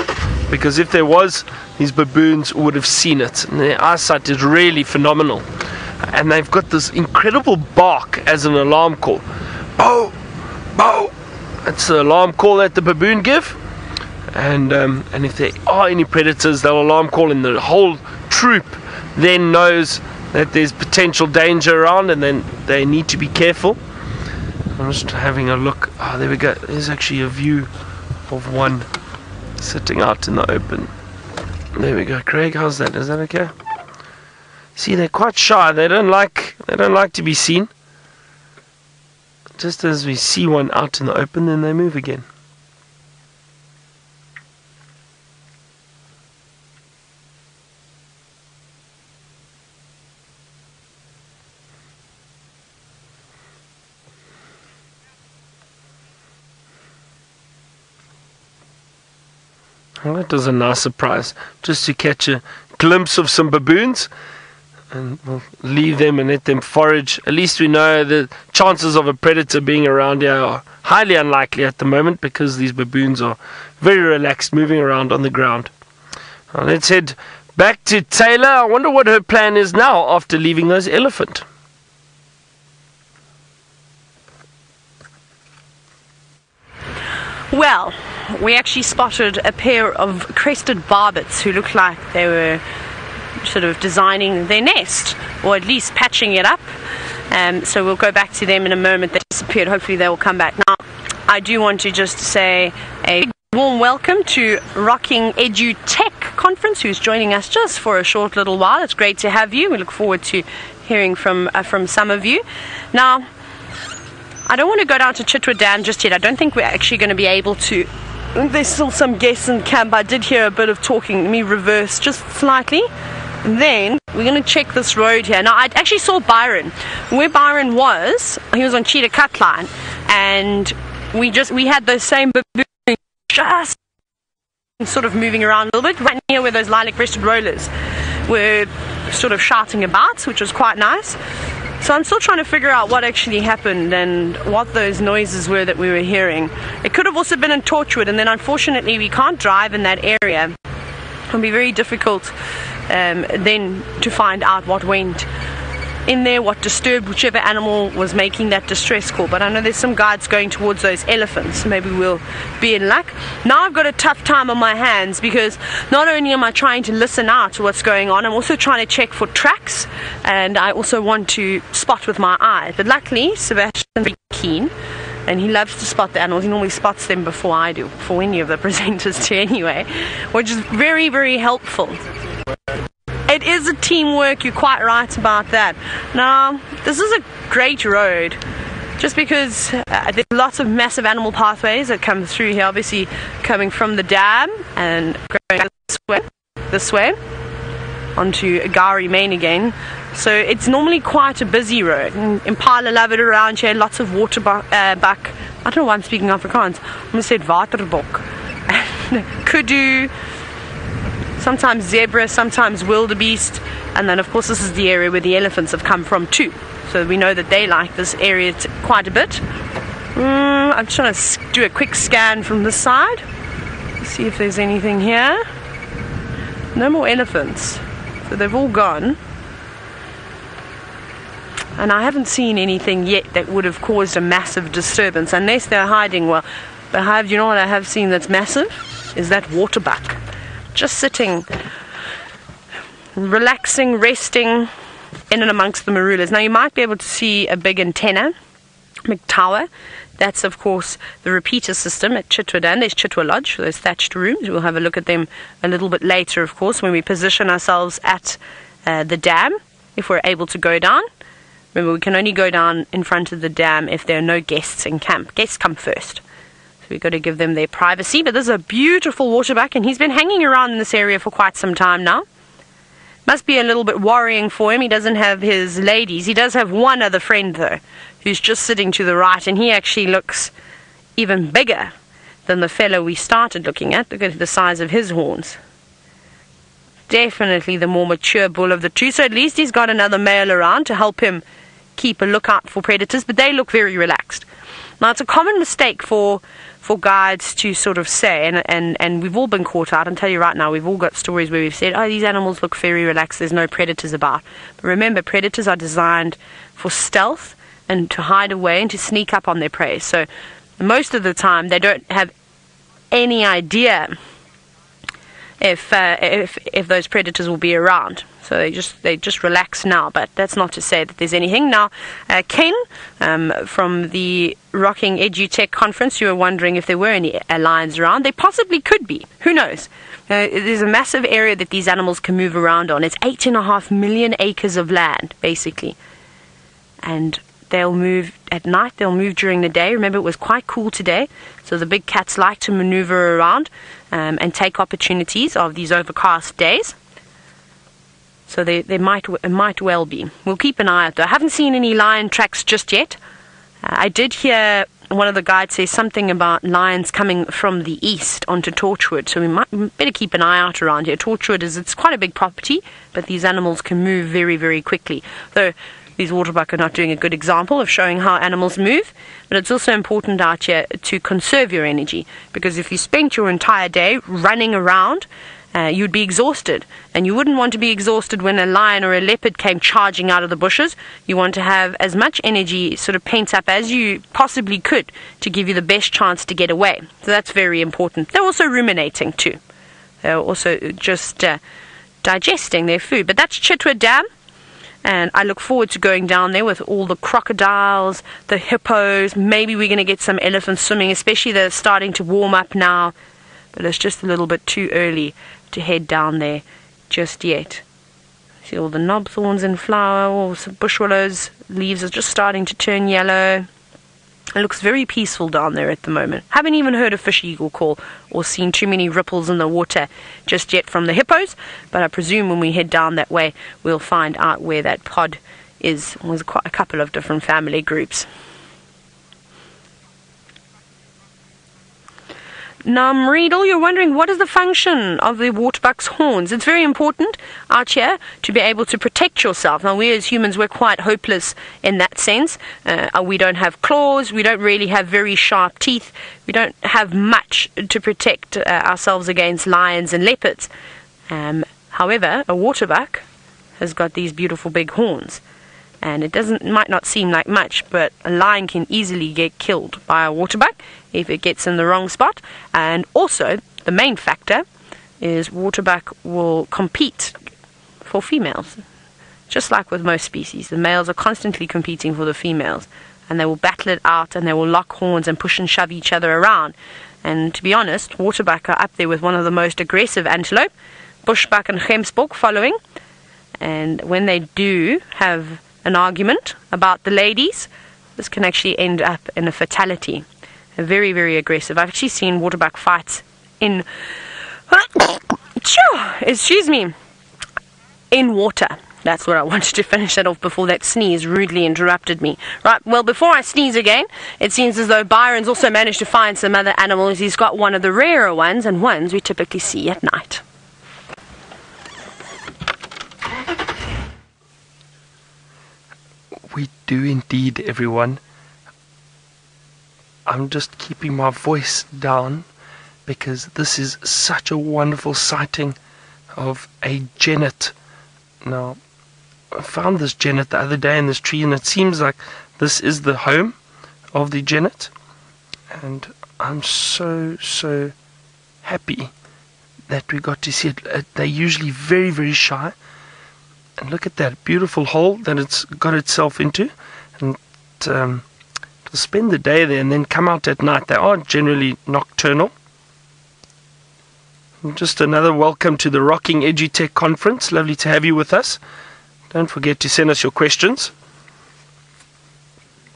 because if there was, these baboons would have seen it. And their eyesight is really phenomenal. And they've got this incredible bark as an alarm call. Bow! Bow! That's the alarm call that the baboon give. And if there are any predators, they'll alarm call, and the whole troop then knows that there's potential danger around, and then they need to be careful. I'm just having a look. Oh, there we go. There's actually a view of one sitting out in the open. There we go. Craig, how's that? Is that okay? See, they're quite shy. They don't like to be seen. Just as we see one out in the open, then they move again. Well, that was a nice surprise, just to catch a glimpse of some baboons, and we'll leave them and let them forage. At least we know the chances of a predator being around here are highly unlikely at the moment, because these baboons are very relaxed, moving around on the ground. Now let's head back to Tayla. I wonder what her plan is now after leaving those elephant. Well, we actually spotted a pair of crested barbets who looked like they were sort of designing their nest, or at least patching it up. So we'll go back to them in a moment. They disappeared. Hopefully they will come back. Now, I do want to just say a warm welcome to Rocking Edu Tech Conference, who's joining us just for a short little while. It's great to have you. We look forward to hearing from some of you. Now, I don't want to go down to Chitwa Dam just yet. I don't think we're actually going to be able to. There's still some guests in camp. I did hear a bit of talking. Let me reverse just slightly. And then we're going to check this road here. Now, I actually saw Byron. Where Byron was, he was on Cheetah Cutline, and we had those same baboons just sort of moving around a little bit right near where those Lilac Breasted Rollers were sort of shouting about, which was quite nice. So I'm still trying to figure out what actually happened and what those noises were that we were hearing. It could have also been in Torchwood, and then unfortunately we can't drive in that area. It'll be very difficult then to find out what went in there, what disturbed whichever animal was making that distress call. But I know there's some guides going towards those elephants. Maybe we'll be in luck. Now I've got a tough time on my hands, because not only am I trying to listen out to what's going on, I'm also trying to check for tracks, and I also want to spot with my eye. But luckily Sebastian's very keen, and he loves to spot the animals. He normally spots them before I do, for any of the presenters do anyway, which is very, very helpful. It is a teamwork, you're quite right about that. Now, this is a great road, just because there's lots of massive animal pathways that come through here, obviously coming from the dam and going this way onto Gari Main again. So it's normally quite a busy road. Impala love it around here, lots of Waterbuck. I don't know why I'm speaking Afrikaans. I'm going to say Waterbuck. Kudu. Sometimes zebra, sometimes wildebeest, and then of course this is the area where the elephants have come from too. So we know that they like this area quite a bit. I'm just trying to do a quick scan from this side, see if there's anything here. No more elephants, so they've all gone. And I haven't seen anything yet that would have caused a massive disturbance, unless they're hiding well. But you know what I have seen that's massive? Is that waterbuck. Just sitting, relaxing, resting in and amongst the marulas. Now you might be able to see a big antenna, big tower. That's of course the repeater system at Chitwadan. There's Chitwa Lodge, those thatched rooms. We'll have a look at them a little bit later, of course, when we position ourselves at the dam, if we're able to go down. Remember, we can only go down in front of the dam if there are no guests in camp. Guests come first. So we've got to give them their privacy. But this is a beautiful waterbuck, and he's been hanging around in this area for quite some time now. Must be a little bit worrying for him. He doesn't have his ladies. He does have one other friend, though, who's just sitting to the right, and he actually looks even bigger than the fellow we started looking at. Look at the size of his horns. Definitely the more mature bull of the two, so at least he's got another male around to help him keep a lookout for predators, but they look very relaxed. Now, it's a common mistake for guides to sort of say, and we've all been caught out. I'll tell you right now, we've all got stories where we've said, oh, these animals look very relaxed, there's no predators about. But remember, predators are designed for stealth and to hide away and to sneak up on their prey. So most of the time, they don't have any idea if those predators will be around. So they just relax now, but that's not to say that there's anything. Now, Ken from the Rocking EduTech conference, you were wondering if there were any lions around. They possibly could be. Who knows? There's a massive area that these animals can move around on. It's 8.5 million acres of land, basically. And they'll move at night, they'll move during the day. Remember, it was quite cool today, so the big cats like to maneuver around and take opportunities of these overcast days. So it might well be. We'll keep an eye out, though. I haven't seen any lion tracks just yet. I did hear one of the guides say something about lions coming from the east onto Torchwood, so we might better keep an eye out around here. Torchwood it's quite a big property, but these animals can move very, very quickly. Though these waterbuck are not doing a good example of showing how animals move, but it's also important out here to conserve your energy, because if you spent your entire day running around, you'd be exhausted, and you wouldn't want to be exhausted when a lion or a leopard came charging out of the bushes. You want to have as much energy sort of pent up as you possibly could to give you the best chance to get away. So that's very important. They're also ruminating too. They're also just digesting their food. But that's Chitwa Dam, and I look forward to going down there with all the crocodiles, the hippos. Maybe we're going to get some elephants swimming, especially they're starting to warm up now. But it's just a little bit too early to head down there just yet. See all the knob thorns in flower, all some bush willows, leaves are just starting to turn yellow. It looks very peaceful down there at the moment. Haven't even heard a fish eagle call or seen too many ripples in the water just yet from the hippos, but I presume when we head down that way we'll find out where that pod is. There's quite a couple of different family groups. Now, Mriedel, you're wondering what is the function of the waterbuck's horns. It's very important out here to be able to protect yourself. Now, we as humans, we're quite hopeless in that sense. We don't have claws. We don't really have very sharp teeth. We don't have much to protect ourselves against lions and leopards. However, a waterbuck has got these beautiful big horns. And it might not seem like much, but a lion can easily get killed by a waterbuck if it gets in the wrong spot. And also, the main factor is waterbuck will compete for females. Just like with most species, the males are constantly competing for the females, and they will battle it out, and they will lock horns and push and shove each other around. And to be honest, waterbuck are up there with one of the most aggressive antelope, bushbuck and gemsbok following. And when they do have an argument about the ladies, this can actually end up in a fatality. They're very, very aggressive. I've actually seen waterbuck fights in in water. That's where I wanted to finish that off before that sneeze rudely interrupted me. Right, well, before I sneeze again, it seems as though Byron's also managed to find some other animals. He's got one of the rarer ones, and ones we typically see at night. We do indeed, everyone. I'm just keeping my voice down because this is such a wonderful sighting of a genet. Now, found this genet the other day in this tree, and it seems like this is the home of the genet, and I'm so happy that we got to see it. They're usually very, very shy, and look at that beautiful hole that it's got itself into, and to spend the day there and then come out at night. They are generally nocturnal. Just another welcome to the Rocking EduTech Conference. Lovely to have you with us. Don't forget to send us your questions.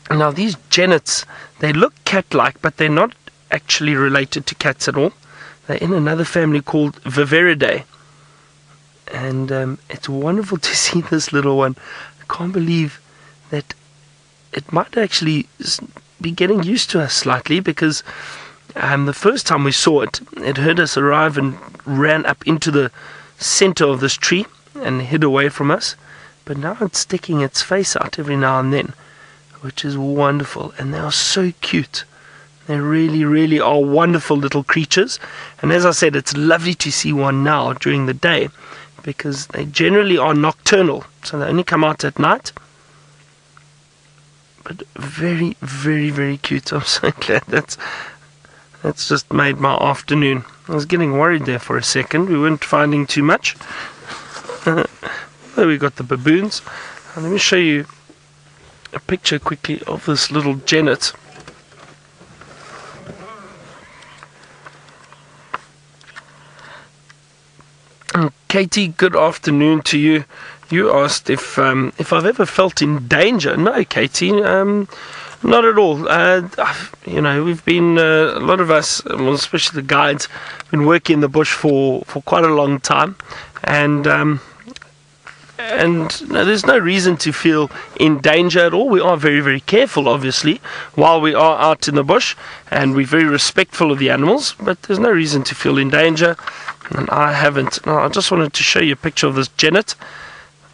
Now these genets, they look cat-like, but they're not actually related to cats at all. They're in another family called Viveridae. And it's wonderful to see this little one. I can't believe that it might actually be getting used to us slightly, because the first time we saw it, it heard us arrive and ran up into the center of this tree and hid away from us. But now it's sticking its face out every now and then, which is wonderful. And they are so cute. They really, really are wonderful little creatures. And as I said, it's lovely to see one now during the day, because they generally are nocturnal, so they only come out at night. But very, very, very cute. I'm so glad that's just made my afternoon. I was getting worried there for a second. We weren't finding too much. There we got the baboons. And let me show you a picture quickly of this little genet. Katie, good afternoon to you. You asked if I've ever felt in danger. No, Katie, not at all. We've been a lot of us, well, especially the guides, been working in the bush for quite a long time, and no, there's no reason to feel in danger at all. We are very, very careful, obviously, while we are out in the bush, and we're very respectful of the animals, but there's no reason to feel in danger, and I haven't. No, I just wanted to show you a picture of this genet.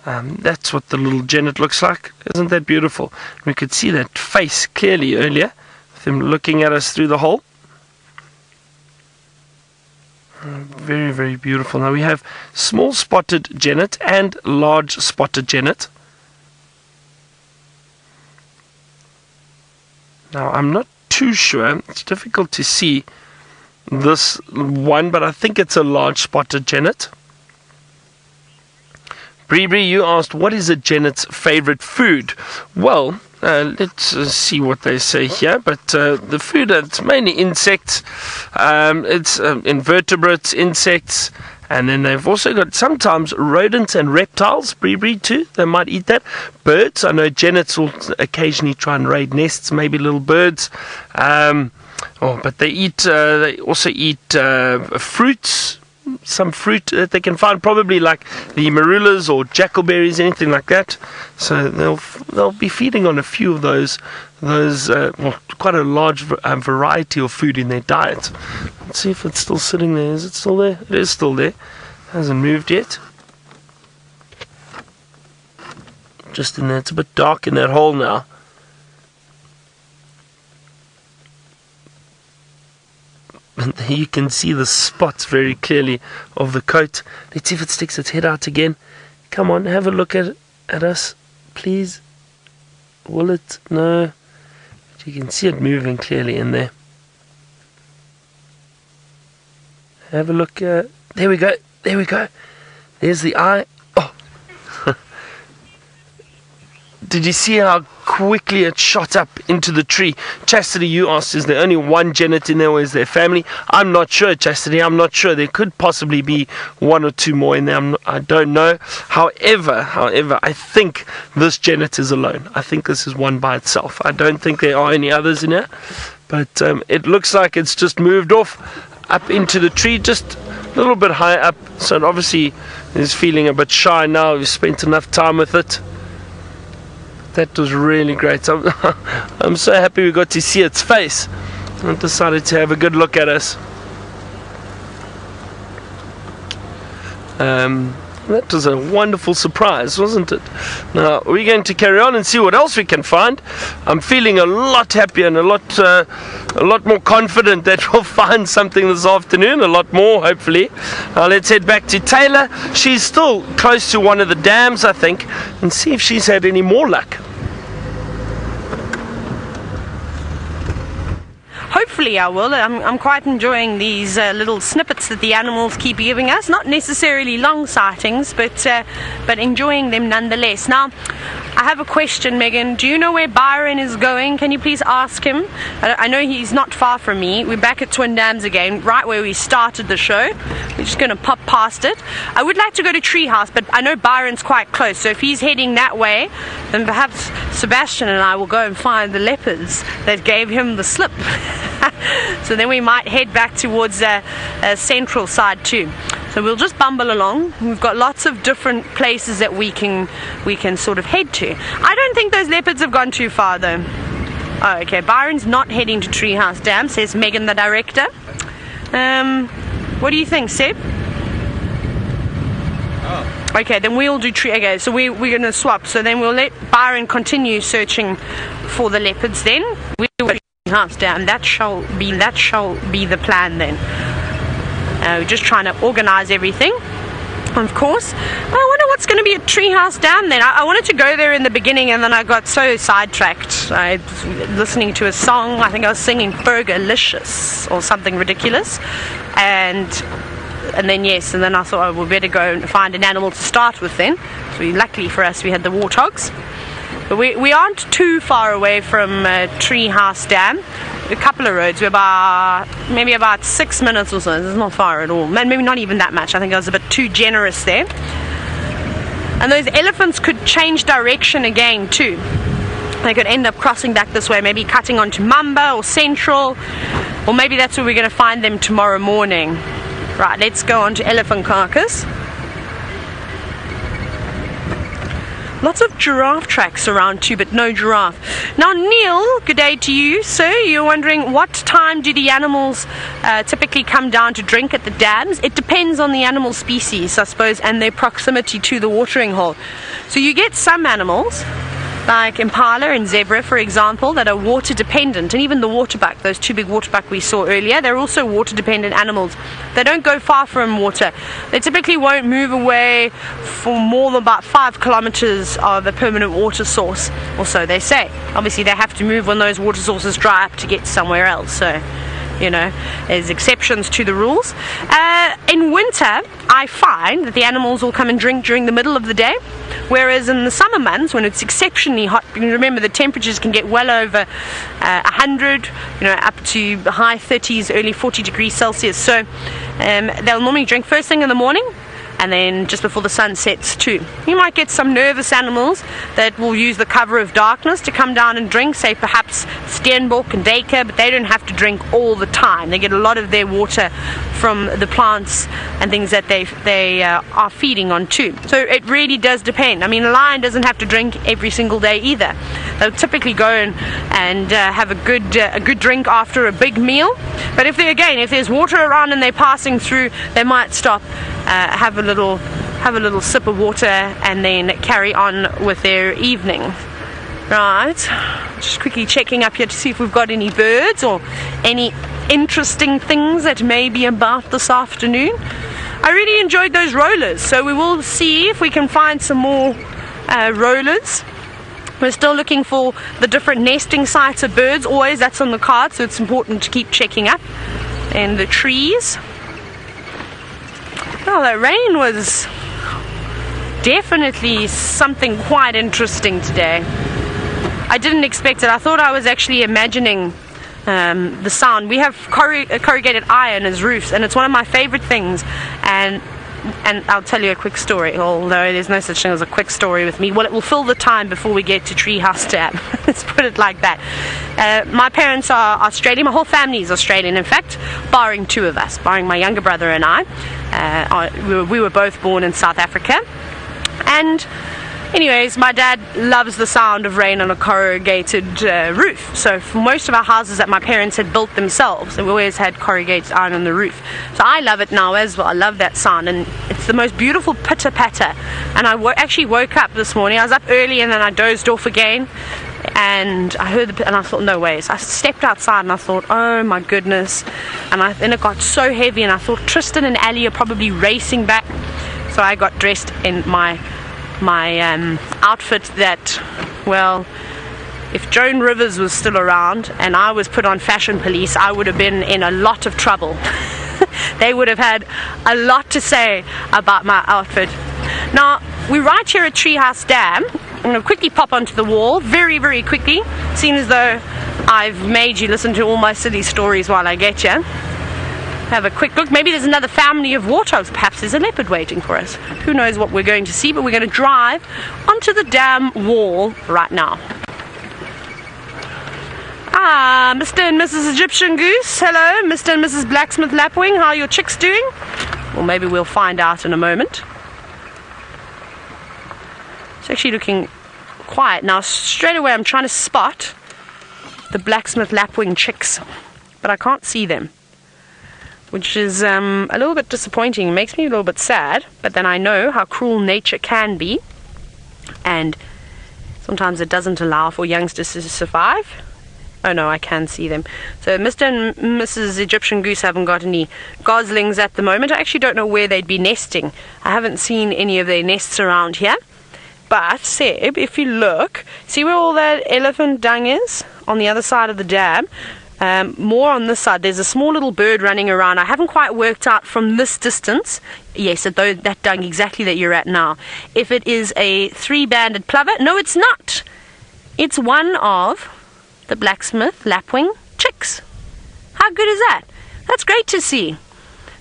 That's what the little genet looks like. Isn't that beautiful? We could see that face clearly earlier, with him looking at us through the hole. Very, very beautiful. Now we have small spotted genet and large spotted genet. Now I'm not too sure. It's difficult to see this one, but I think it's a large spotted genet. Bree, you asked, what is a genet's favorite food? Well, let's see what they say here. But the food, it's mainly insects. It's invertebrates, insects. And then they've also got sometimes rodents and reptiles. Bree too, they might eat that. Birds, I know genets will occasionally try and raid nests, maybe little birds. But they also eat fruits. Some fruit that they can find, probably like the marulas or jackalberries, anything like that. So they'll be feeding on a few of those quite a large variety of food in their diet. Let's see if it's still sitting there. Is it still there? It is still there. Hasn't moved yet. Just in there. It's a bit dark in that hole now. And there you can see the spots very clearly of the coat. Let's see if it sticks its head out again. Come on, have a look at us, please. Will it? No. But you can see it moving clearly in there. Have a look. There we go. There we go. There's the eye. Oh. Did you see how quickly it shot up into the tree? Chastity, you asked, is there only one genet in there, or is there family? I'm not sure, Chastity. I'm not sure. There could possibly be one or two more in there. I don't know. However, I think this genet is alone. I think this is one by itself. I don't think there are any others in here. But it looks like it's just moved off up into the tree, just a little bit high up. So it obviously is feeling a bit shy now. We've spent enough time with it. That was really great. I'm so happy we got to see its face and decided to have a good look at us. That was a wonderful surprise, wasn't it? Now, we're going to carry on and see what else we can find. I'm feeling a lot happier and a lot more confident that we'll find something this afternoon, a lot more, hopefully. Now, let's head back to Tayla. She's still close to one of the dams, I think, and see if she's had any more luck. Hopefully I will. I'm quite enjoying these little snippets that the animals keep giving us. Not necessarily long sightings, but enjoying them nonetheless. Now, I have a question, Megan. Do you know where Byron is going? Can you please ask him? I know he's not far from me. We're back at Twin Dams again, right where we started the show. We're just going to pop past it. I would like to go to Treehouse, but I know Byron's quite close, so if he's heading that way, then perhaps Sebastian and I will go and find the leopards that gave him the slip. So then we might head back towards central side too. So we'll just bumble along. We've got lots of different places that we can sort of head to. I don't think those leopards have gone too far though. Oh, okay, Byron's not heading to Treehouse Dam, says Megan the director. What do you think, Seb? Oh. Okay, then we'll do okay, so we're going to swap. So then we'll let Byron continue searching for the leopards then. We'll go to Treehouse Dam. That shall be the plan then. We're just trying to organize everything, of course. But I wonder what's going to be at Treehouse Dam then. I wanted to go there in the beginning and then I got so sidetracked. I was listening to a song. I think I was singing Fergalicious or something ridiculous. And then yes, and then I thought, oh, we better go and find an animal to start with then. So luckily for us we had the Warthogs. But we aren't too far away from Treehouse Dam. A couple of roads. We're maybe about 6 minutes or so. It's not far at all. Maybe not even that much. I think I was a bit too generous there. And those elephants could change direction again too. They could end up crossing back this way, maybe cutting onto Mamba or Central, or maybe that's where we're going to find them tomorrow morning. Right, let's go on to Elephant Carcass. Lots of giraffe tracks around too, but no giraffe. Now, Neil, good day to you, sir. You're wondering what time do the animals typically come down to drink at the dams? It depends on the animal species, I suppose, and their proximity to the watering hole. So you get some animals, like Impala and zebra, for example, that are water dependent, and even the Waterbuck, those two big Waterbuck we saw earlier, they're also water dependent animals. They don't go far from water. They typically won't move away for more than about 5 kilometers of a permanent water source, or so they say. Obviously they have to move when those water sources dry up to get somewhere else, so you know, there's exceptions to the rules. In winter, I find that the animals will come and drink during the middle of the day, whereas in the summer months, when it's exceptionally hot, you can remember the temperatures can get well over 100, you know, up to the high 30s, early 40 degrees Celsius. So they'll normally drink first thing in the morning, and then just before the sun sets too. You might get some nervous animals that will use the cover of darkness to come down and drink, say perhaps Steenbok and Dacre, but they don't have to drink all the time. They get a lot of their water from the plants and things that they are feeding on too. So it really does depend. I mean, a lion doesn't have to drink every single day either. They'll typically go and have a good drink after a big meal. But if there's water around and they're passing through, they might stop, have a little sip of water, and then carry on with their evening. Right, just quickly checking up here to see if we've got any birds or any interesting things that may be about this afternoon. I really enjoyed those rollers, so we will see if we can find some more rollers. We're still looking for the different nesting sites of birds. Always, that's on the card, so it's important to keep checking up. And the trees. Oh, that rain was definitely something quite interesting today. I didn't expect it. I thought I was actually imagining the sound. We have corrugated iron as roofs, and it's one of my favorite things. And I'll tell you a quick story, although there's no such thing as a quick story with me. Well, it will fill the time before we get to Treehouse Dam. Let's put it like that. My parents are Australian. My whole family is Australian, in fact, barring 2 of us, barring my younger brother and I. We were both born in South Africa. And Anyways, my dad loves the sound of rain on a corrugated roof. So for most of our houses that my parents had built themselves, we always had corrugated iron on the roof. So I love it now as well. I love that sound, and it's the most beautiful pitter-patter. And I actually woke up this morning. I was up early and then I dozed off again. And I heard and I thought, no way. So I stepped outside and I thought, oh my goodness. And then it got so heavy and I thought Tristan and Ali are probably racing back. So I got dressed in my outfit that, well, if Joan Rivers was still around and I was put on Fashion Police, I would have been in a lot of trouble. They would have had a lot to say about my outfit. Now, we're right here at Treehouse Dam. I'm going to quickly pop onto the wall very, very quickly, seeing as though I've made you listen to all my silly stories while I get you. Have a quick look. Maybe there's another family of warthogs. Perhaps there's a leopard waiting for us. Who knows what we're going to see, but we're going to drive onto the dam wall right now. Ah, Mr. and Mrs. Egyptian Goose. Hello, Mr. and Mrs. Blacksmith Lapwing. How are your chicks doing? Well, maybe we'll find out in a moment. It's actually looking quiet now. Straight away I'm trying to spot the Blacksmith Lapwing chicks, but I can't see them, which is a little bit disappointing. It makes me a little bit sad, but then I know how cruel nature can be, and sometimes it doesn't allow for youngsters to survive. Oh no, I can see them. So Mr. and Mrs. Egyptian Goose haven't got any goslings at the moment. I actually don't know where they'd be nesting. I haven't seen any of their nests around here. But, Seb, if you look, see where all that elephant dung is? On the other side of the dam. More on this side, there's a small little bird running around. I haven't quite worked out from this distance, yes, at that dung exactly that you're at now, if it is a three-banded plover. No, it's not. It's one of the Blacksmith Lapwing chicks. How good is that? That's great to see.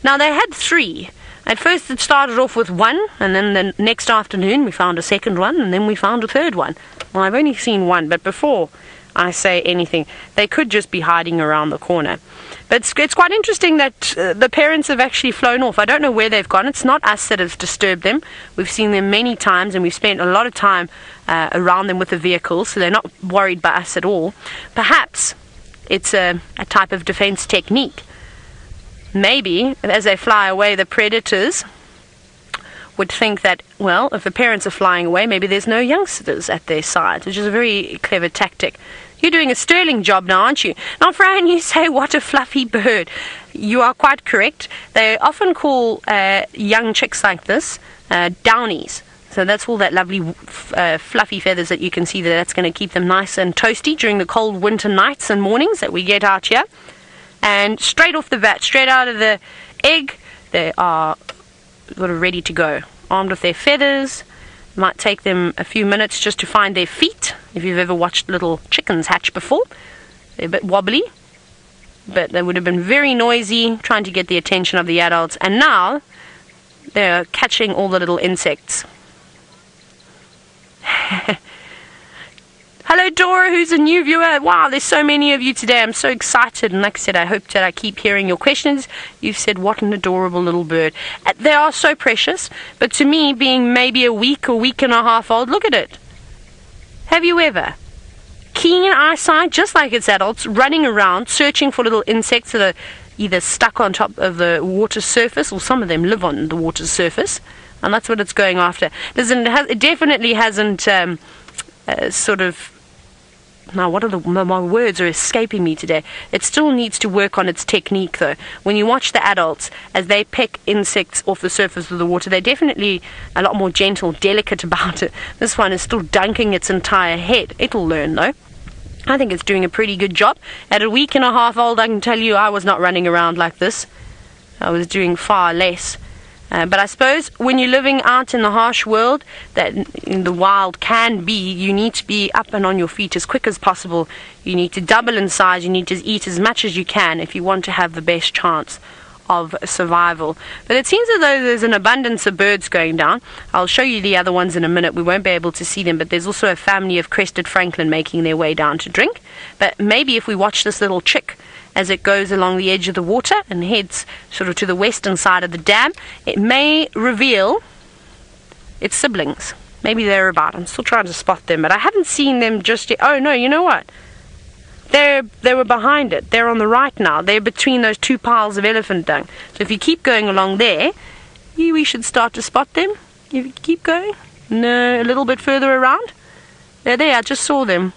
Now, they had three. At first it started off with one, and then the next afternoon we found a second one, and then we found a third one. Well, I've only seen one, but before I say anything, they could just be hiding around the corner. But it's quite interesting that the parents have actually flown off. I don't know where they've gone. It's not us that have disturbed them. We've seen them many times, and we've spent a lot of time around them with the vehicles, so they're not worried by us at all. Perhaps it's a type of defense technique. Maybe, as they fly away, the predators would think that, well, if the parents are flying away, maybe there's no youngsters at their side, which is a very clever tactic. You're doing a sterling job now, aren't you? Now, Fran, you say, what a fluffy bird. You are quite correct. They often call young chicks like this downies. So that's all that lovely fluffy feathers that you can see there. That's going to keep them nice and toasty during the cold winter nights and mornings that we get out here. And straight off the bat, straight out of the egg, they are sort of ready to go. Armed with their feathers. Might take them a few minutes just to find their feet. If you've ever watched little chickens hatch before, they're a bit wobbly, but they would have been very noisy, trying to get the attention of the adults. And now they're catching all the little insects. Hello Dora, who's a new viewer. Wow, there's so many of you today. I'm so excited, and like I said, I hope that I keep hearing your questions. You've said, what an adorable little bird. They are so precious, but to me, being maybe a week and a half old, look at it. Have you ever? Keen eyesight, just like its adults, running around, searching for little insects that are either stuck on top of the water surface, or some of them live on the water surface, and that's what it's going after. It definitely hasn't sort of... Now, my words are escaping me today. It still needs to work on its technique, though. When you watch the adults, as they pick insects off the surface of the water, they're definitely a lot more gentle, delicate about it. This one is still dunking its entire head. It'll learn, though. I think it's doing a pretty good job. At a week and a half old, I can tell you I was not running around like this. I was doing far less. But I suppose when you're living out in the harsh world that in the wild can be, you need to be up and on your feet as quick as possible. You need to double in size. You need to eat as much as you can if you want to have the best chance of survival. But it seems as though there's an abundance of birds going down. I'll show you the other ones in a minute. We won't be able to see them, but there's also a family of crested francolin making their way down to drink. But maybe if we watch this little chick as it goes along the edge of the water and heads sort of to the western side of the dam, it may reveal its siblings. Maybe they're about. I'm still trying to spot them, but I haven't seen them just yet. Oh no, you know what? They were behind it. They're on the right now. They're between those two piles of elephant dung. So if you keep going along there, we should start to spot them. If you keep going. No, a little bit further around. They're there. I just saw them.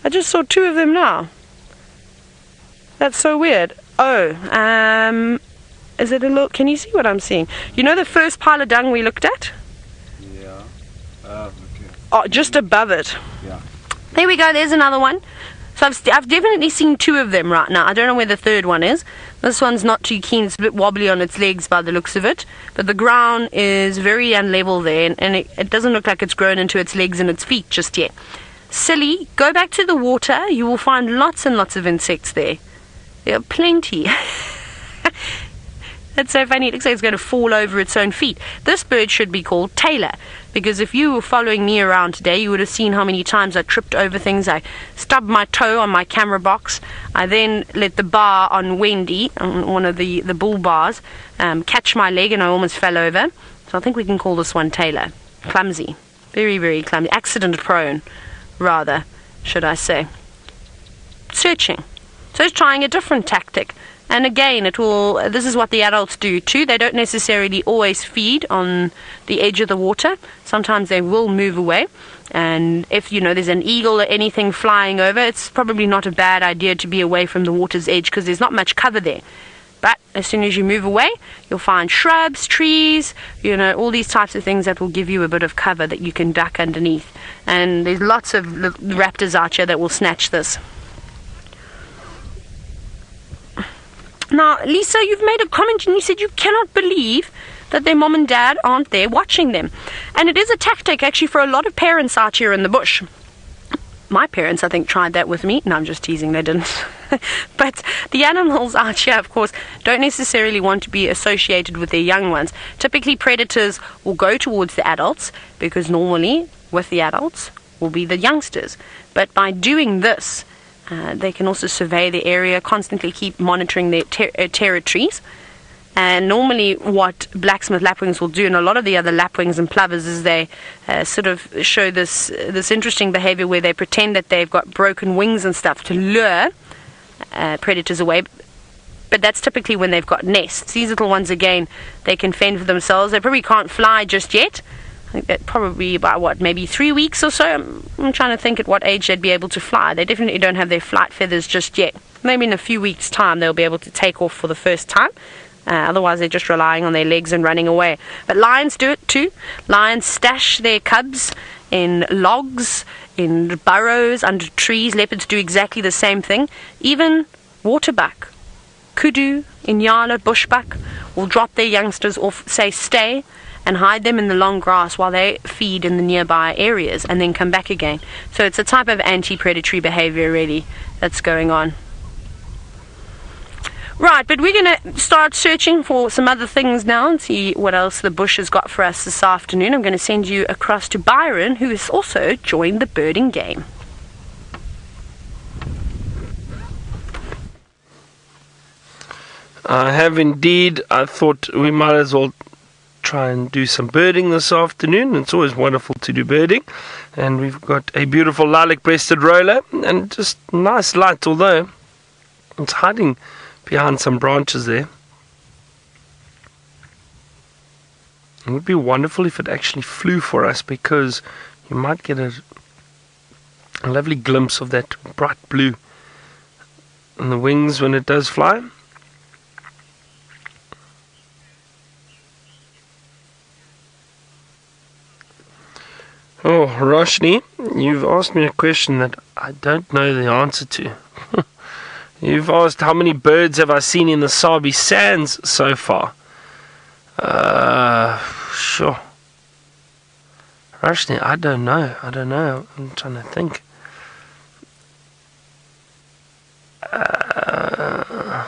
I just saw two of them now. That's so weird. Oh, is it a look? Can you see what I'm seeing? You know the first pile of dung we looked at? Yeah. Okay. Oh, just above it. Yeah. There we go. There's another one. So I've definitely seen two of them right now. I don't know where the third one is. This one's not too keen. It's a bit wobbly on its legs by the looks of it. But the ground is very unlevel there, and it doesn't look like it's grown into its legs and its feet just yet. Silly, go back to the water. You will find lots and lots of insects there. There are plenty. That's so funny. It looks like it's going to fall over its own feet. This bird should be called Tayla, because if you were following me around today, you would have seen how many times I tripped over things. I stubbed my toe on my camera box. I then let the bar on Wendy, on one of the bull bars, catch my leg, and I almost fell over. So I think we can call this one Tayla. Clumsy. Very, very clumsy. Accident prone, rather, should I say. Searching. So it's trying a different tactic. And again, this is what the adults do too. They don't necessarily always feed on the edge of the water. Sometimes they will move away. And if, there's an eagle or anything flying over, it's probably not a bad idea to be away from the water's edge because there's not much cover there. But as soon as you move away, you'll find shrubs, trees, all these types of things that will give you a bit of cover that you can duck underneath. And there's lots of raptors out here that will snatch this. Now, Lisa, you've made a comment and you said you cannot believe that their mom and dad aren't there watching them. And it is a tactic, actually, for a lot of parents out here in the bush. My parents, I think, tried that with me. No, I'm just teasing, they didn't. But the animals out here, of course, don't necessarily want to be associated with their young ones. Typically, predators will go towards the adults because normally, with the adults, will be the youngsters. But by doing this, they can also survey the area, constantly keep monitoring their territories. And normally what Blacksmith lapwings will do, and a lot of the other lapwings and plovers, is they sort of show this interesting behavior where they pretend that they've got broken wings and stuff to lure predators away. But that's typically when they've got nests. These little ones, again, they can fend for themselves. They probably can't fly just yet. I think that probably about, maybe 3 weeks or so. I'm trying to think at what age they'd be able to fly. They definitely don't have their flight feathers just yet. Maybe in a few weeks' time they'll be able to take off for the first time. Otherwise they're just relying on their legs and running away. But lions do it too. Lions stash their cubs in logs, in burrows, under trees. Leopards do exactly the same thing. Even waterbuck, kudu, Nyala, bushbuck will drop their youngsters off, say stay, and hide them in the long grass while they feed in the nearby areas and then come back again. So it's a type of anti-predatory behavior really that's going on. Right, but we're going to start searching for some other things now and see what else the bush has got for us this afternoon. I'm going to send you across to Byron, who has also joined the birding game. I have indeed. I thought we might as well try and do some birding this afternoon. It's always wonderful to do birding. And we've got a beautiful Lilac Breasted Roller and just nice light, although it's hiding behind some branches there. It would be wonderful if it actually flew for us, because you might get a lovely glimpse of that bright blue on the wings when it does fly. Oh, Roshni, you've asked me a question that I don't know the answer to. You've asked how many birds have I seen in the Sabi Sands so far. Sure. Roshni, I don't know. I'm trying to think. I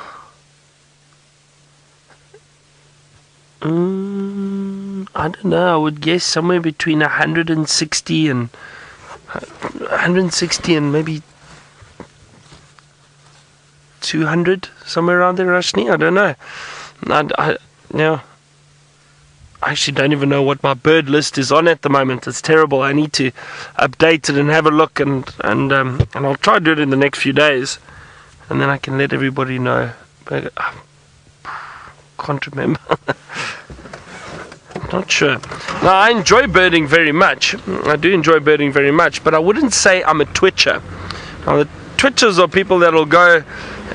don't know. I would guess somewhere between 160 and maybe 200, somewhere around there, Roshni. I don't know. I actually don't even know what my bird list is on at the moment. It's terrible. I need to update it and have a look, and I'll try to do it in the next few days, and then I can let everybody know. But can't remember. Not sure. Now, I enjoy birding very much. I do enjoy birding very much, but I wouldn't say I'm a twitcher. Now, the twitchers are people that will go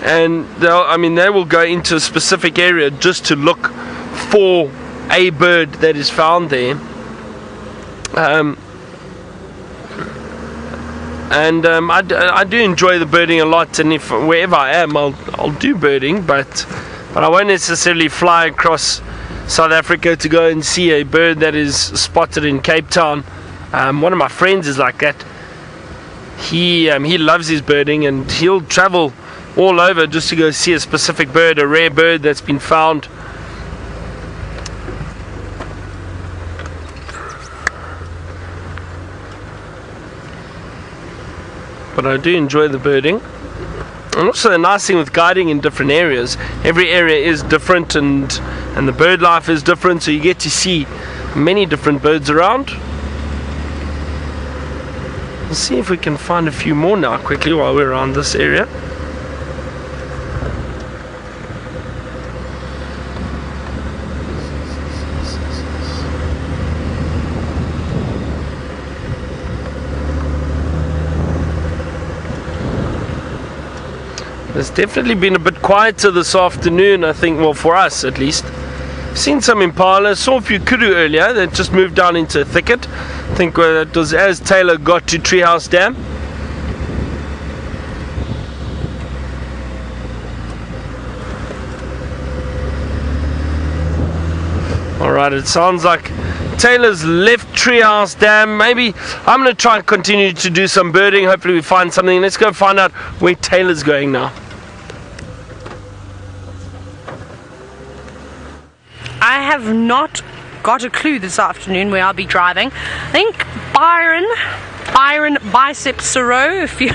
and they will go into a specific area just to look for a bird that is found there. I do enjoy the birding a lot, and if wherever I am, I'll do birding, but I won't necessarily fly across South Africa to go and see a bird that is spotted in Cape Town. One of my friends is like that. He loves his birding, and he'll travel all over just to go see a specific bird, a rare bird that's been found. But I do enjoy the birding. And also the nice thing with guiding in different areas, every area is different, and the bird life is different, so you get to see many different birds around. Let's see if we can find a few more now quickly while we're around this area. It's definitely been a bit quieter this afternoon, I think, well, for us at least. Seen some Impala, saw a few kudu earlier that just moved down into a thicket. I think that was as Tayla got to Treehouse Dam. Alright, it sounds like Tayla's left Treehouse Dam. Maybe I'm going to try and continue to do some birding. Hopefully we find something. Let's go find out where Tayla's going now. I have not got a clue this afternoon where I'll be driving. I think Byron Biceps Soro, if you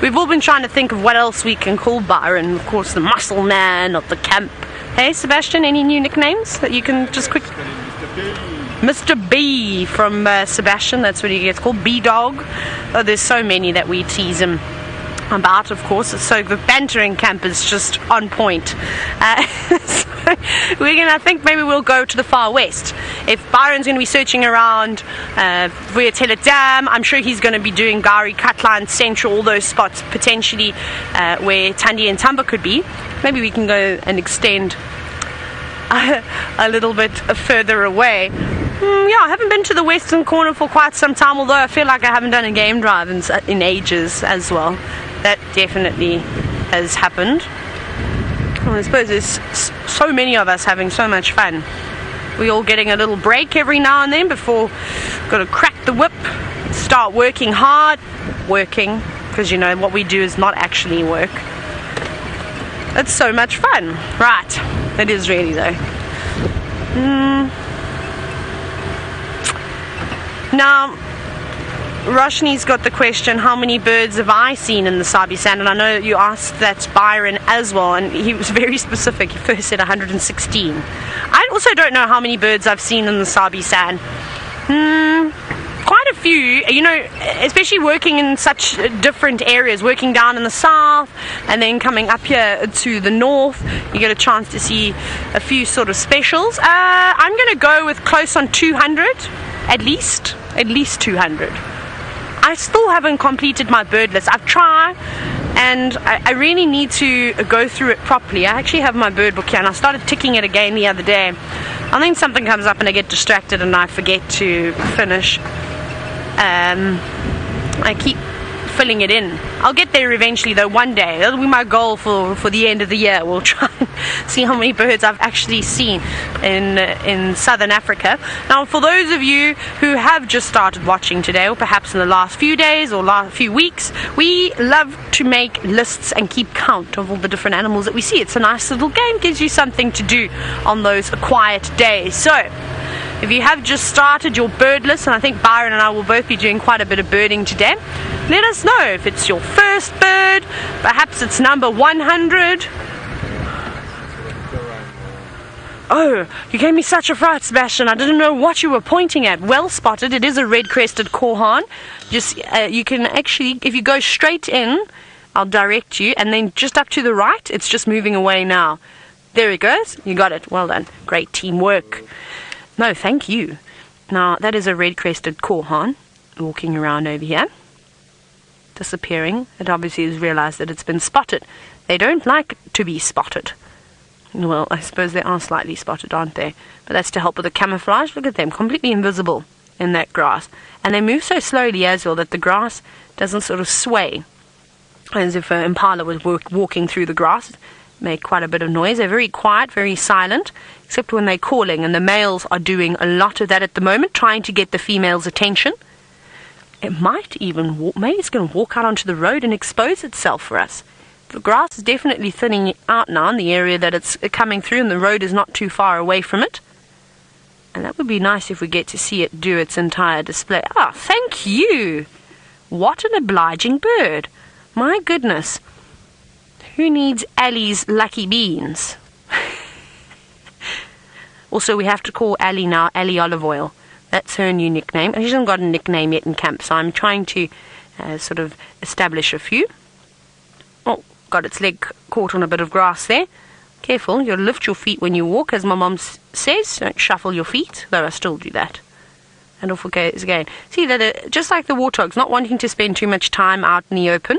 we've all been trying to think of what else we can call Byron. Of course, the muscle man of the camp. Hey Sebastian, any new nicknames that you can just quick? Mr. B from Sebastian, that's what he gets called, B-Dog. Oh, there's so many that we tease him about, of course, so the bantering camp is just on point. So I think maybe we'll go to the far west. If Byron's going to be searching around via Tayla Dam, I'm sure he's going to be doing Gari, Cutline, Central, all those spots potentially where Tandy and Tamba could be. Maybe we can go and extend a little bit further away. Yeah, I haven't been to the western corner for quite some time, although I feel like I haven't done a game drive in ages as well. That definitely has happened. Well, I suppose there's so many of us having so much fun. We're all getting a little break every now and then before got to crack the whip, start working hard. Working, because you know what we do is not actually work. It's so much fun. Right, it is really though. Now, Roshni's got the question, how many birds have I seen in the Sabi Sand? And I know you asked that Byron as well, and he was very specific. He first said 116. I also don't know how many birds I've seen in the Sabi Sand. Quite a few, you know, especially working in such different areas, working down in the south and then coming up here to the north, you get a chance to see a few sort of specials. I'm going to go with close on 200, at least 200. I still haven't completed my bird list. I've tried, and I really need to go through it properly. I actually have my bird book here, and I started ticking it again the other day. I think something comes up and I get distracted and I forget to finish. I keep filling it in. I'll get there eventually though, one day. That'll be my goal for the end of the year. We'll try and see how many birds I've actually seen in southern Africa. Now, for those of you who have just started watching today, or perhaps in the last few days or last few weeks, we love to make lists and keep count of all the different animals that we see. It's a nice little game, gives you something to do on those quiet days. So if you have just started your bird list, and I think Byron and I will both be doing quite a bit of birding today, let us know if it's your first bird, perhaps it's number 100. Oh, you gave me such a fright, Sebastian. I didn't know what you were pointing at. Well spotted. It is a red-crested Korhaan. Just you can actually, if you go straight in, I'll direct you, and then just up to the right, it's just moving away now. There it goes. You got it. Well done. Great teamwork. No, thank you. Now, that is a red-crested Korhaan walking around over here, disappearing. It obviously has realized that it's been spotted. They don't like to be spotted. Well, I suppose they are slightly spotted, aren't they? But that's to help with the camouflage. Look at them, completely invisible in that grass. And they move so slowly as well that the grass doesn't sort of sway, as if an impala was walking through the grass. Make quite a bit of noise. They're very quiet, very silent, except when they're calling, and the males are doing a lot of that at the moment, trying to get the female's attention. It might even walk, maybe it's going to walk out onto the road and expose itself for us. The grass is definitely thinning out now in the area that it's coming through, and the road is not too far away from it. And that would be nice if we get to see it do its entire display. Ah, thank you! What an obliging bird. My goodness. Who needs Ellies lucky beans? Also, we have to call Ellie now Ellie Olive Oil. That's her new nickname. She hasn't got a nickname yet in camp, so I'm trying to sort of establish a few. Oh, got its leg caught on a bit of grass there. Careful, you'll lift your feet when you walk, as my mom says. Don't shuffle your feet, though I still do that. And off it goes again. See, that just like the warthogs, not wanting to spend too much time out in the open,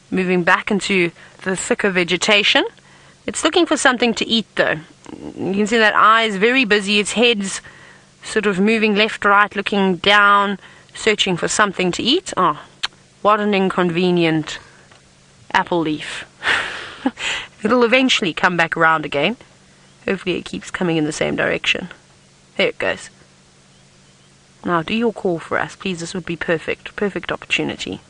moving back into the thicker vegetation. It's looking for something to eat, though. You can see that eye is very busy. Its head's sort of moving left, right, looking down, searching for something to eat. Oh, what an inconvenient apple leaf. It'll eventually come back around again. Hopefully it keeps coming in the same direction. There it goes. Now do your call for us, please. This would be perfect. Perfect opportunity.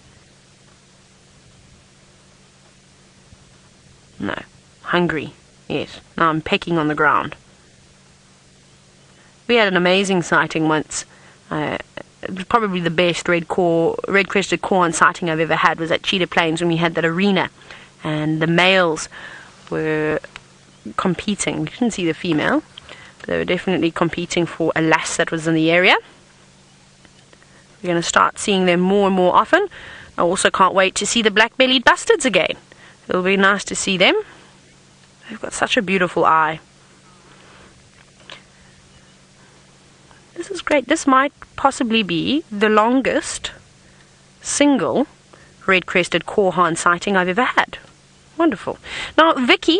No. Hungry. Yes. Now I'm pecking on the ground. We had an amazing sighting once. It was probably the best red-crested Korhaan sighting I've ever had was at Cheetah Plains when we had that arena. And the males were competing. We didn't see the female, but they were definitely competing for a lass that was in the area. We're going to start seeing them more and more often. I also can't wait to see the black-bellied bustards again. It'll be nice to see them. They've got such a beautiful eye. This is great. This might possibly be the longest single red-crested Korhaan sighting I've ever had. Wonderful. Now, Vicky,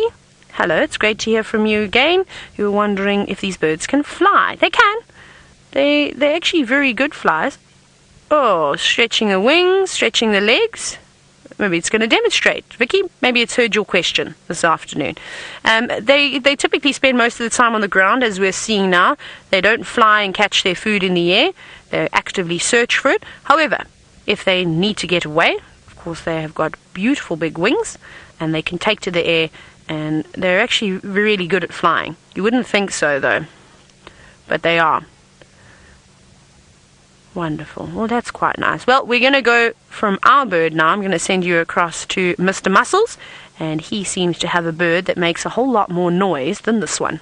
hello, it's great to hear from you again. You were wondering if these birds can fly. They can. They're actually very good flyers. Oh, stretching the wings, stretching the legs. Maybe it's going to demonstrate. Vicky, maybe it's heard your question this afternoon. They typically spend most of the time on the ground, as we're seeing now. They don't fly and catch their food in the air. They actively search for it. However, if they need to get away, of course they have got beautiful big wings, and they can take to the air, and they're actually really good at flying. You wouldn't think so, though, but they are. Wonderful. Well, that's quite nice. Well, we're going to go from our bird now. I'm going to send you across to Mr. Muscles, and he seems to have a bird that makes a whole lot more noise than this one.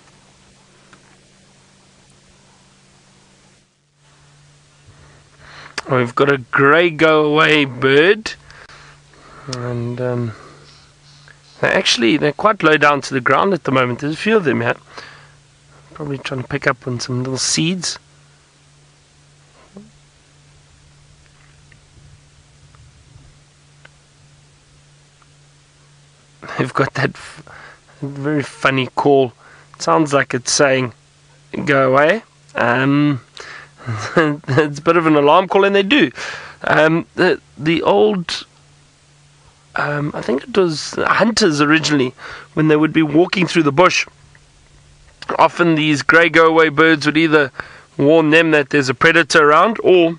We've got a grey go-away bird, and they're quite low down to the ground at the moment. There's a few of them here. Probably trying to pick up on some little seeds. They've got that very funny call. It sounds like it's saying, go away. It's a bit of an alarm call, and they do. The old, I think it was hunters originally, when they would be walking through the bush, often these grey go-away birds would either warn them that there's a predator around, or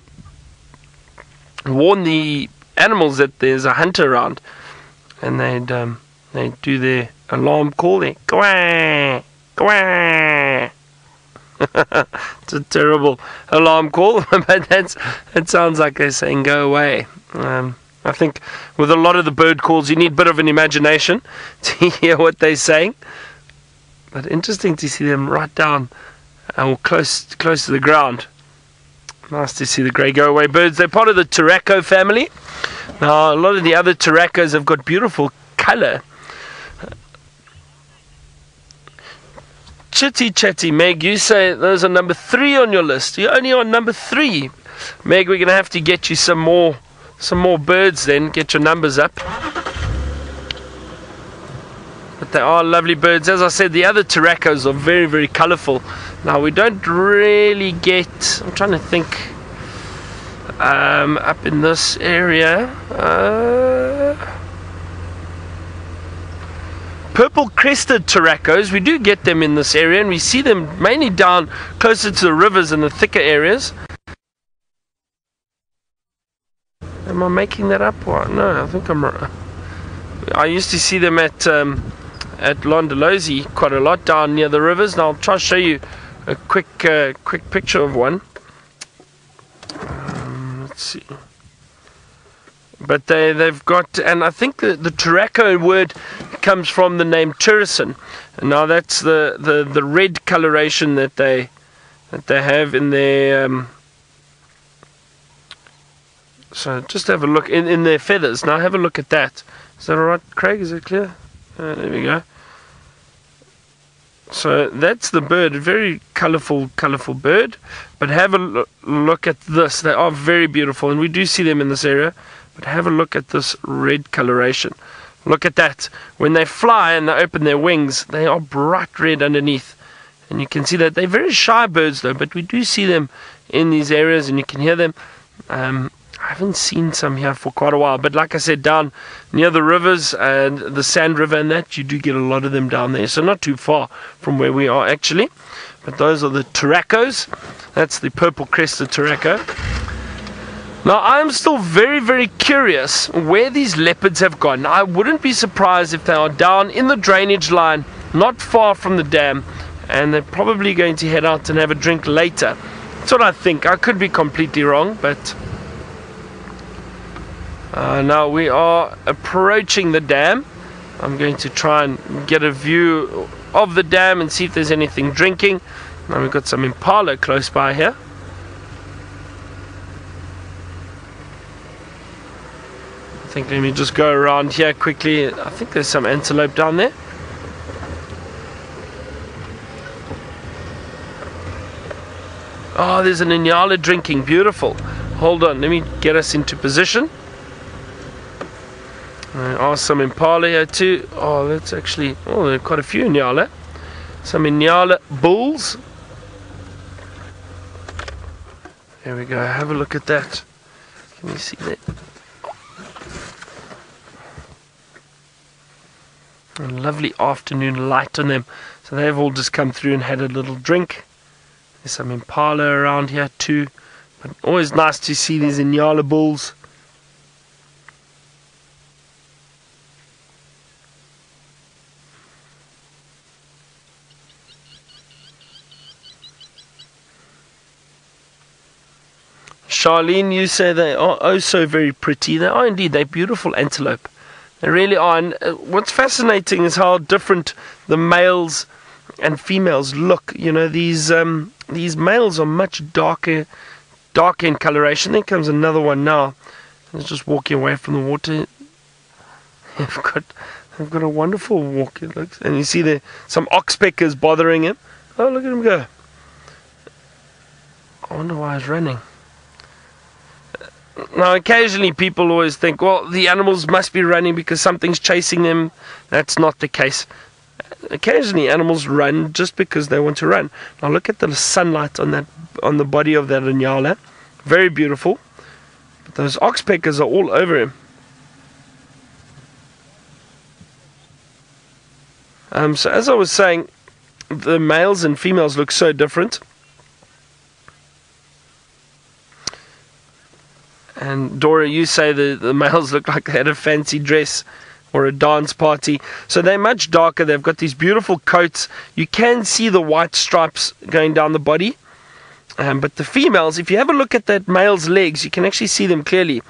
warn the animals that there's a hunter around, and they'd do their alarm call there. Gwah! Gwah! It's a terrible alarm call, but it sounds like they're saying go away. I think with a lot of the bird calls, you need a bit of an imagination to hear what they're saying. But interesting to see them right down or close to the ground. Nice to see the grey go-away birds. They're part of the Turaco family. Now, a lot of the other Turacos have got beautiful colour. Chitty Chatty, Meg, you say those are number 3 on your list. You're only on number 3. Meg, we're going to have to get you some more birds then. Get your numbers up. But they are lovely birds. As I said, the other Turacos are very, very colourful. Now, we don't really get... I'm trying to think... up in this area... Purple-crested Turacos, we do get them in this area, and we see them mainly down closer to the rivers and the thicker areas. Am I making that up? Or no, I think I'm right. I used to see them at Londolozi quite a lot down near the rivers. Now I'll try to show you a quick picture of one. Let's see. But they've got, and I think the Turaco word comes from the name Turrison. And now that's the red coloration that they have in their so just have a look in their feathers. Now have a look at that. Is that alright, Craig? Is it clear? There we go. So that's the bird, a very colourful bird. But have a look at this. They are very beautiful, and we do see them in this area. But have a look at this red coloration. Look at that. When they fly and they open their wings, they are bright red underneath. And you can see that they're very shy birds though, but we do see them in these areas and you can hear them. I haven't seen some here for quite a while, but like I said, down near the rivers and the Sand River and that, you do get a lot of them down there. So not too far from where we are actually. But those are the Turacos. That's the purple-crested Turaco. Now, I'm still very, very curious where these leopards have gone. Now, I wouldn't be surprised if they are down in the drainage line, not far from the dam, and they're probably going to head out and have a drink later. That's what I think. I could be completely wrong, but now we are approaching the dam. I'm going to try and get a view of the dam and see if there's anything drinking. Now, we've got some Impala close by here. I think let me just go around here quickly. I think there's some antelope down there. Oh, there's an Nyala drinking. Beautiful. Hold on, let me get us into position. There are some Impala here too. Oh, that's actually, oh, there are quite a few Nyala. Some Nyala bulls. There we go. Have a look at that. Can you see that? A lovely afternoon light on them. So they've all just come through and had a little drink. There's some Impala around here too. But always nice to see these Nyala bulls. Charlene, you say they are oh so very pretty. They are indeed. They're beautiful antelope. They really are. And what's fascinating is how different the males and females look. You know, these males are much darker in coloration. There comes another one now. It's just walking away from the water. They've got a wonderful walk. It looks, and you see there some oxpeckers bothering him. Oh, look at him go. I wonder why he's running. Now, occasionally people always think, well, the animals must be running because something's chasing them. That's not the case. Occasionally animals run just because they want to run. Now look at the sunlight on the body of that Nyala. Very beautiful. But those oxpeckers are all over him. So as I was saying, the males and females look so different. And Dora, you say the males look like they had a fancy dress or a dance party. So they're much darker. They've got these beautiful coats. You can see the white stripes going down the body. But the females, if you have a look at that male's legs, you can actually see them clearly.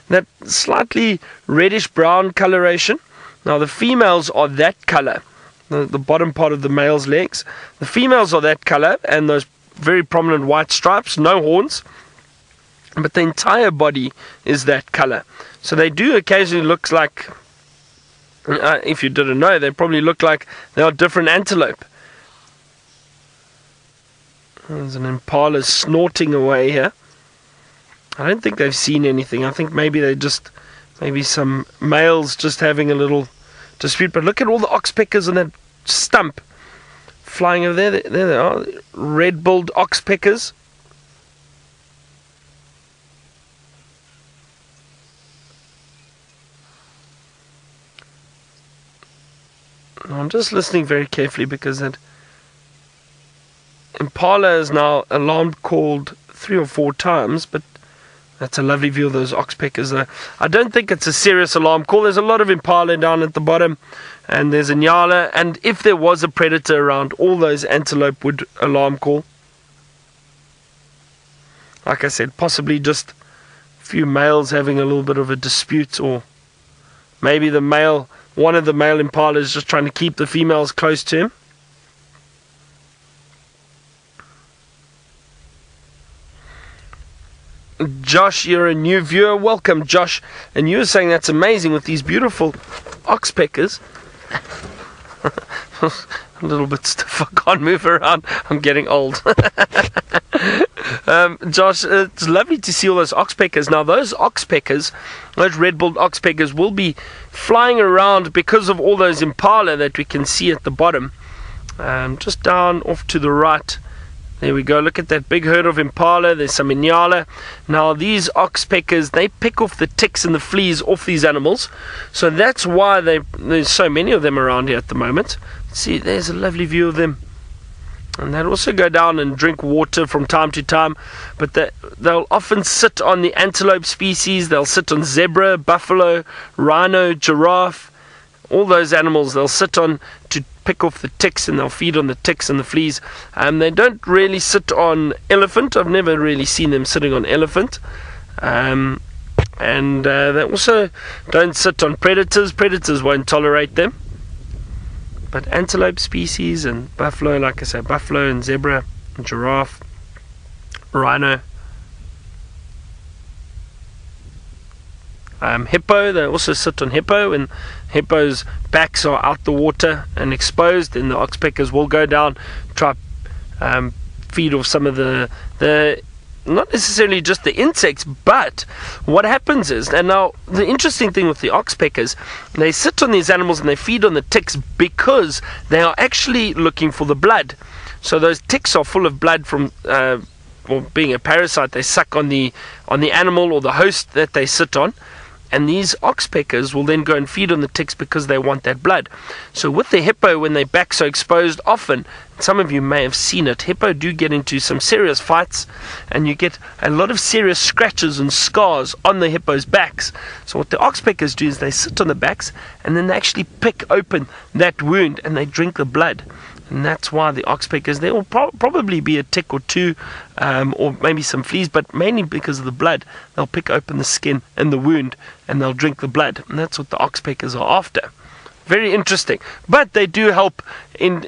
That slightly reddish brown coloration. Now the females are that color. the bottom part of the male's legs. The females are that color, and those very prominent white stripes, no horns, but the entire body is that color. So they do occasionally look like, if you didn't know, they probably look like they are different antelope. There's an impala snorting away here. I don't think they've seen anything. I think maybe maybe some males just having a little dispute. But look at all the oxpeckers on that stump flying over there. There they are, red-billed oxpeckers. I'm just listening very carefully because that impala is now alarm called 3 or 4 times, but that's a lovely view of those oxpeckers there. I don't think it's a serious alarm call. There's a lot of impala down at the bottom, and there's a Nyala, and if there was a predator around, all those antelope would alarm call. Like I said, possibly just a few males having a little bit of a dispute, or maybe one of the male impalas is just trying to keep the females close to him. Josh, you're a new viewer. Welcome, Josh. And you were saying that's amazing with these beautiful oxpeckers. A little bit stiff. I can't move around. I'm getting old. Josh, it's lovely to see all those oxpeckers. Now, those oxpeckers, those red-billed oxpeckers, will be flying around because of all those impala that we can see at the bottom. Just down off to the right. There we go. Look at that big herd of impala. There's some in Nyala. Now, these oxpeckers, they pick off the ticks and the fleas off these animals. So that's why there's so many of them around here at the moment. See, there's a lovely view of them. And they'll also go down and drink water from time to time. But they'll often sit on the antelope species. They'll sit on zebra, buffalo, rhino, giraffe. All those animals they'll sit on to pick off the ticks, and they'll feed on the ticks and the fleas. They don't really sit on elephant. I've never really seen them sitting on elephant. And they also don't sit on predators. Predators won't tolerate them. But antelope species and buffalo, like I say, buffalo and zebra, and giraffe, rhino, hippo, they also sit on hippo, and hippos' backs are out the water and exposed, and the oxpeckers will go down, try feed off some of the not necessarily just the insects, but what happens is, and now the interesting thing with the oxpeckers, they sit on these animals and they feed on the ticks because they are actually looking for the blood. So those ticks are full of blood from well, being a parasite. They suck on the animal or the host that they sit on. And these oxpeckers will then go and feed on the ticks because they want that blood. So with the hippo, when their backs are exposed, often, some of you may have seen it, hippo do get into some serious fights, and you get a lot of serious scratches and scars on the hippo's backs. So what the oxpeckers do is they sit on the backs, and then they actually pick open that wound, and they drink the blood. And that's why the oxpeckers, there will probably be a tick or two, or maybe some fleas, but mainly because of the blood. They'll pick open the skin and the wound, and they'll drink the blood. And that's what the oxpeckers are after. Very interesting. But they do help in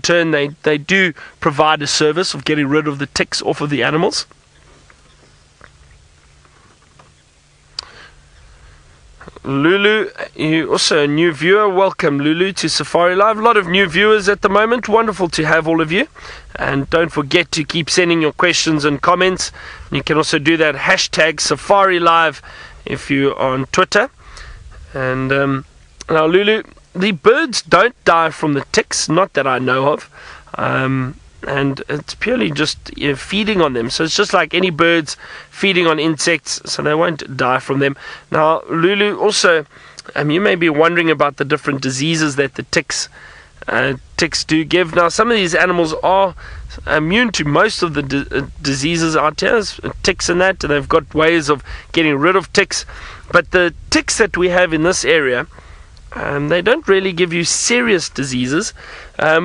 turn, they do provide a service of getting rid of the ticks off of the animals. Lulu, you also a new viewer. Welcome, Lulu, to Safari Live. A lot of new viewers at the moment. Wonderful to have all of you. And don't forget to keep sending your questions and comments. You can also do that hashtag Safari Live if you are on Twitter. And now, Lulu, the birds don't die from the ticks, not that I know of. And it's purely just feeding on them. So it's just like any birds feeding on insects, so they won't die from them. Now, Lulu, also, you may be wondering about the different diseases that the ticks do give. Now, some of these animals are immune to most of the diseases out here, ticks and that, and they've got ways of getting rid of ticks. But the ticks that we have in this area, they don't really give you serious diseases.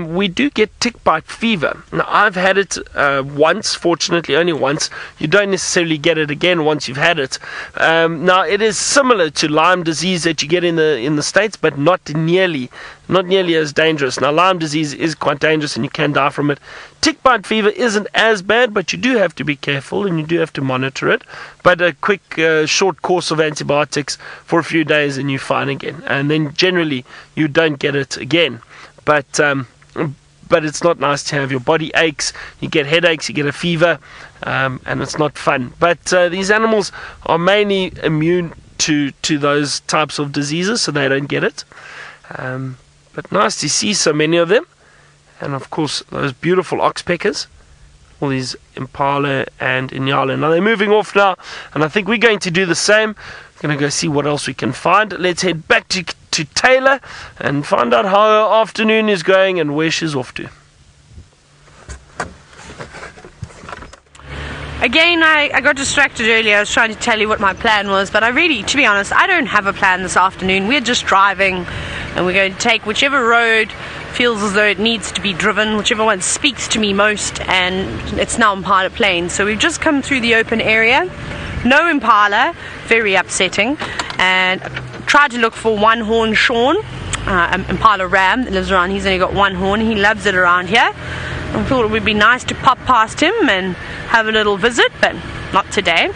we do get tick bite fever. Now, I've had it once, fortunately only once. You don't necessarily get it again once you've had it. Now, it is similar to Lyme disease that you get in the States, but not nearly as dangerous. Now, Lyme disease is quite dangerous and you can die from it. Tick bite fever isn't as bad, but you do have to be careful and you do have to monitor it. But a quick, short course of antibiotics for a few days and you're fine again. And then generally you don't get it again. But it's not nice to have your body aches, you get headaches, you get a fever, and it's not fun. But these animals are mainly immune to those types of diseases, so they don't get it. But nice to see so many of them. And of course, those beautiful oxpeckers, all these Impala and Nyala. Now they're moving off now, and I think we're going to do the same. We're going to go see what else we can find. Let's head back to Tayla and find out how her afternoon is going and where she's off to. Again, I got distracted earlier. I was trying to tell you what my plan was, but to be honest, I don't have a plan this afternoon. We're just driving, and we're going to take whichever road feels as though it needs to be driven, whichever one speaks to me most, and it's now Impala Plains. So we've just come through the open area. No Impala, very upsetting, and tried to look for one horn Sean, Impala ram that lives around. He's only got one horn. He loves it around here. I thought it would be nice to pop past him and have a little visit, but not today.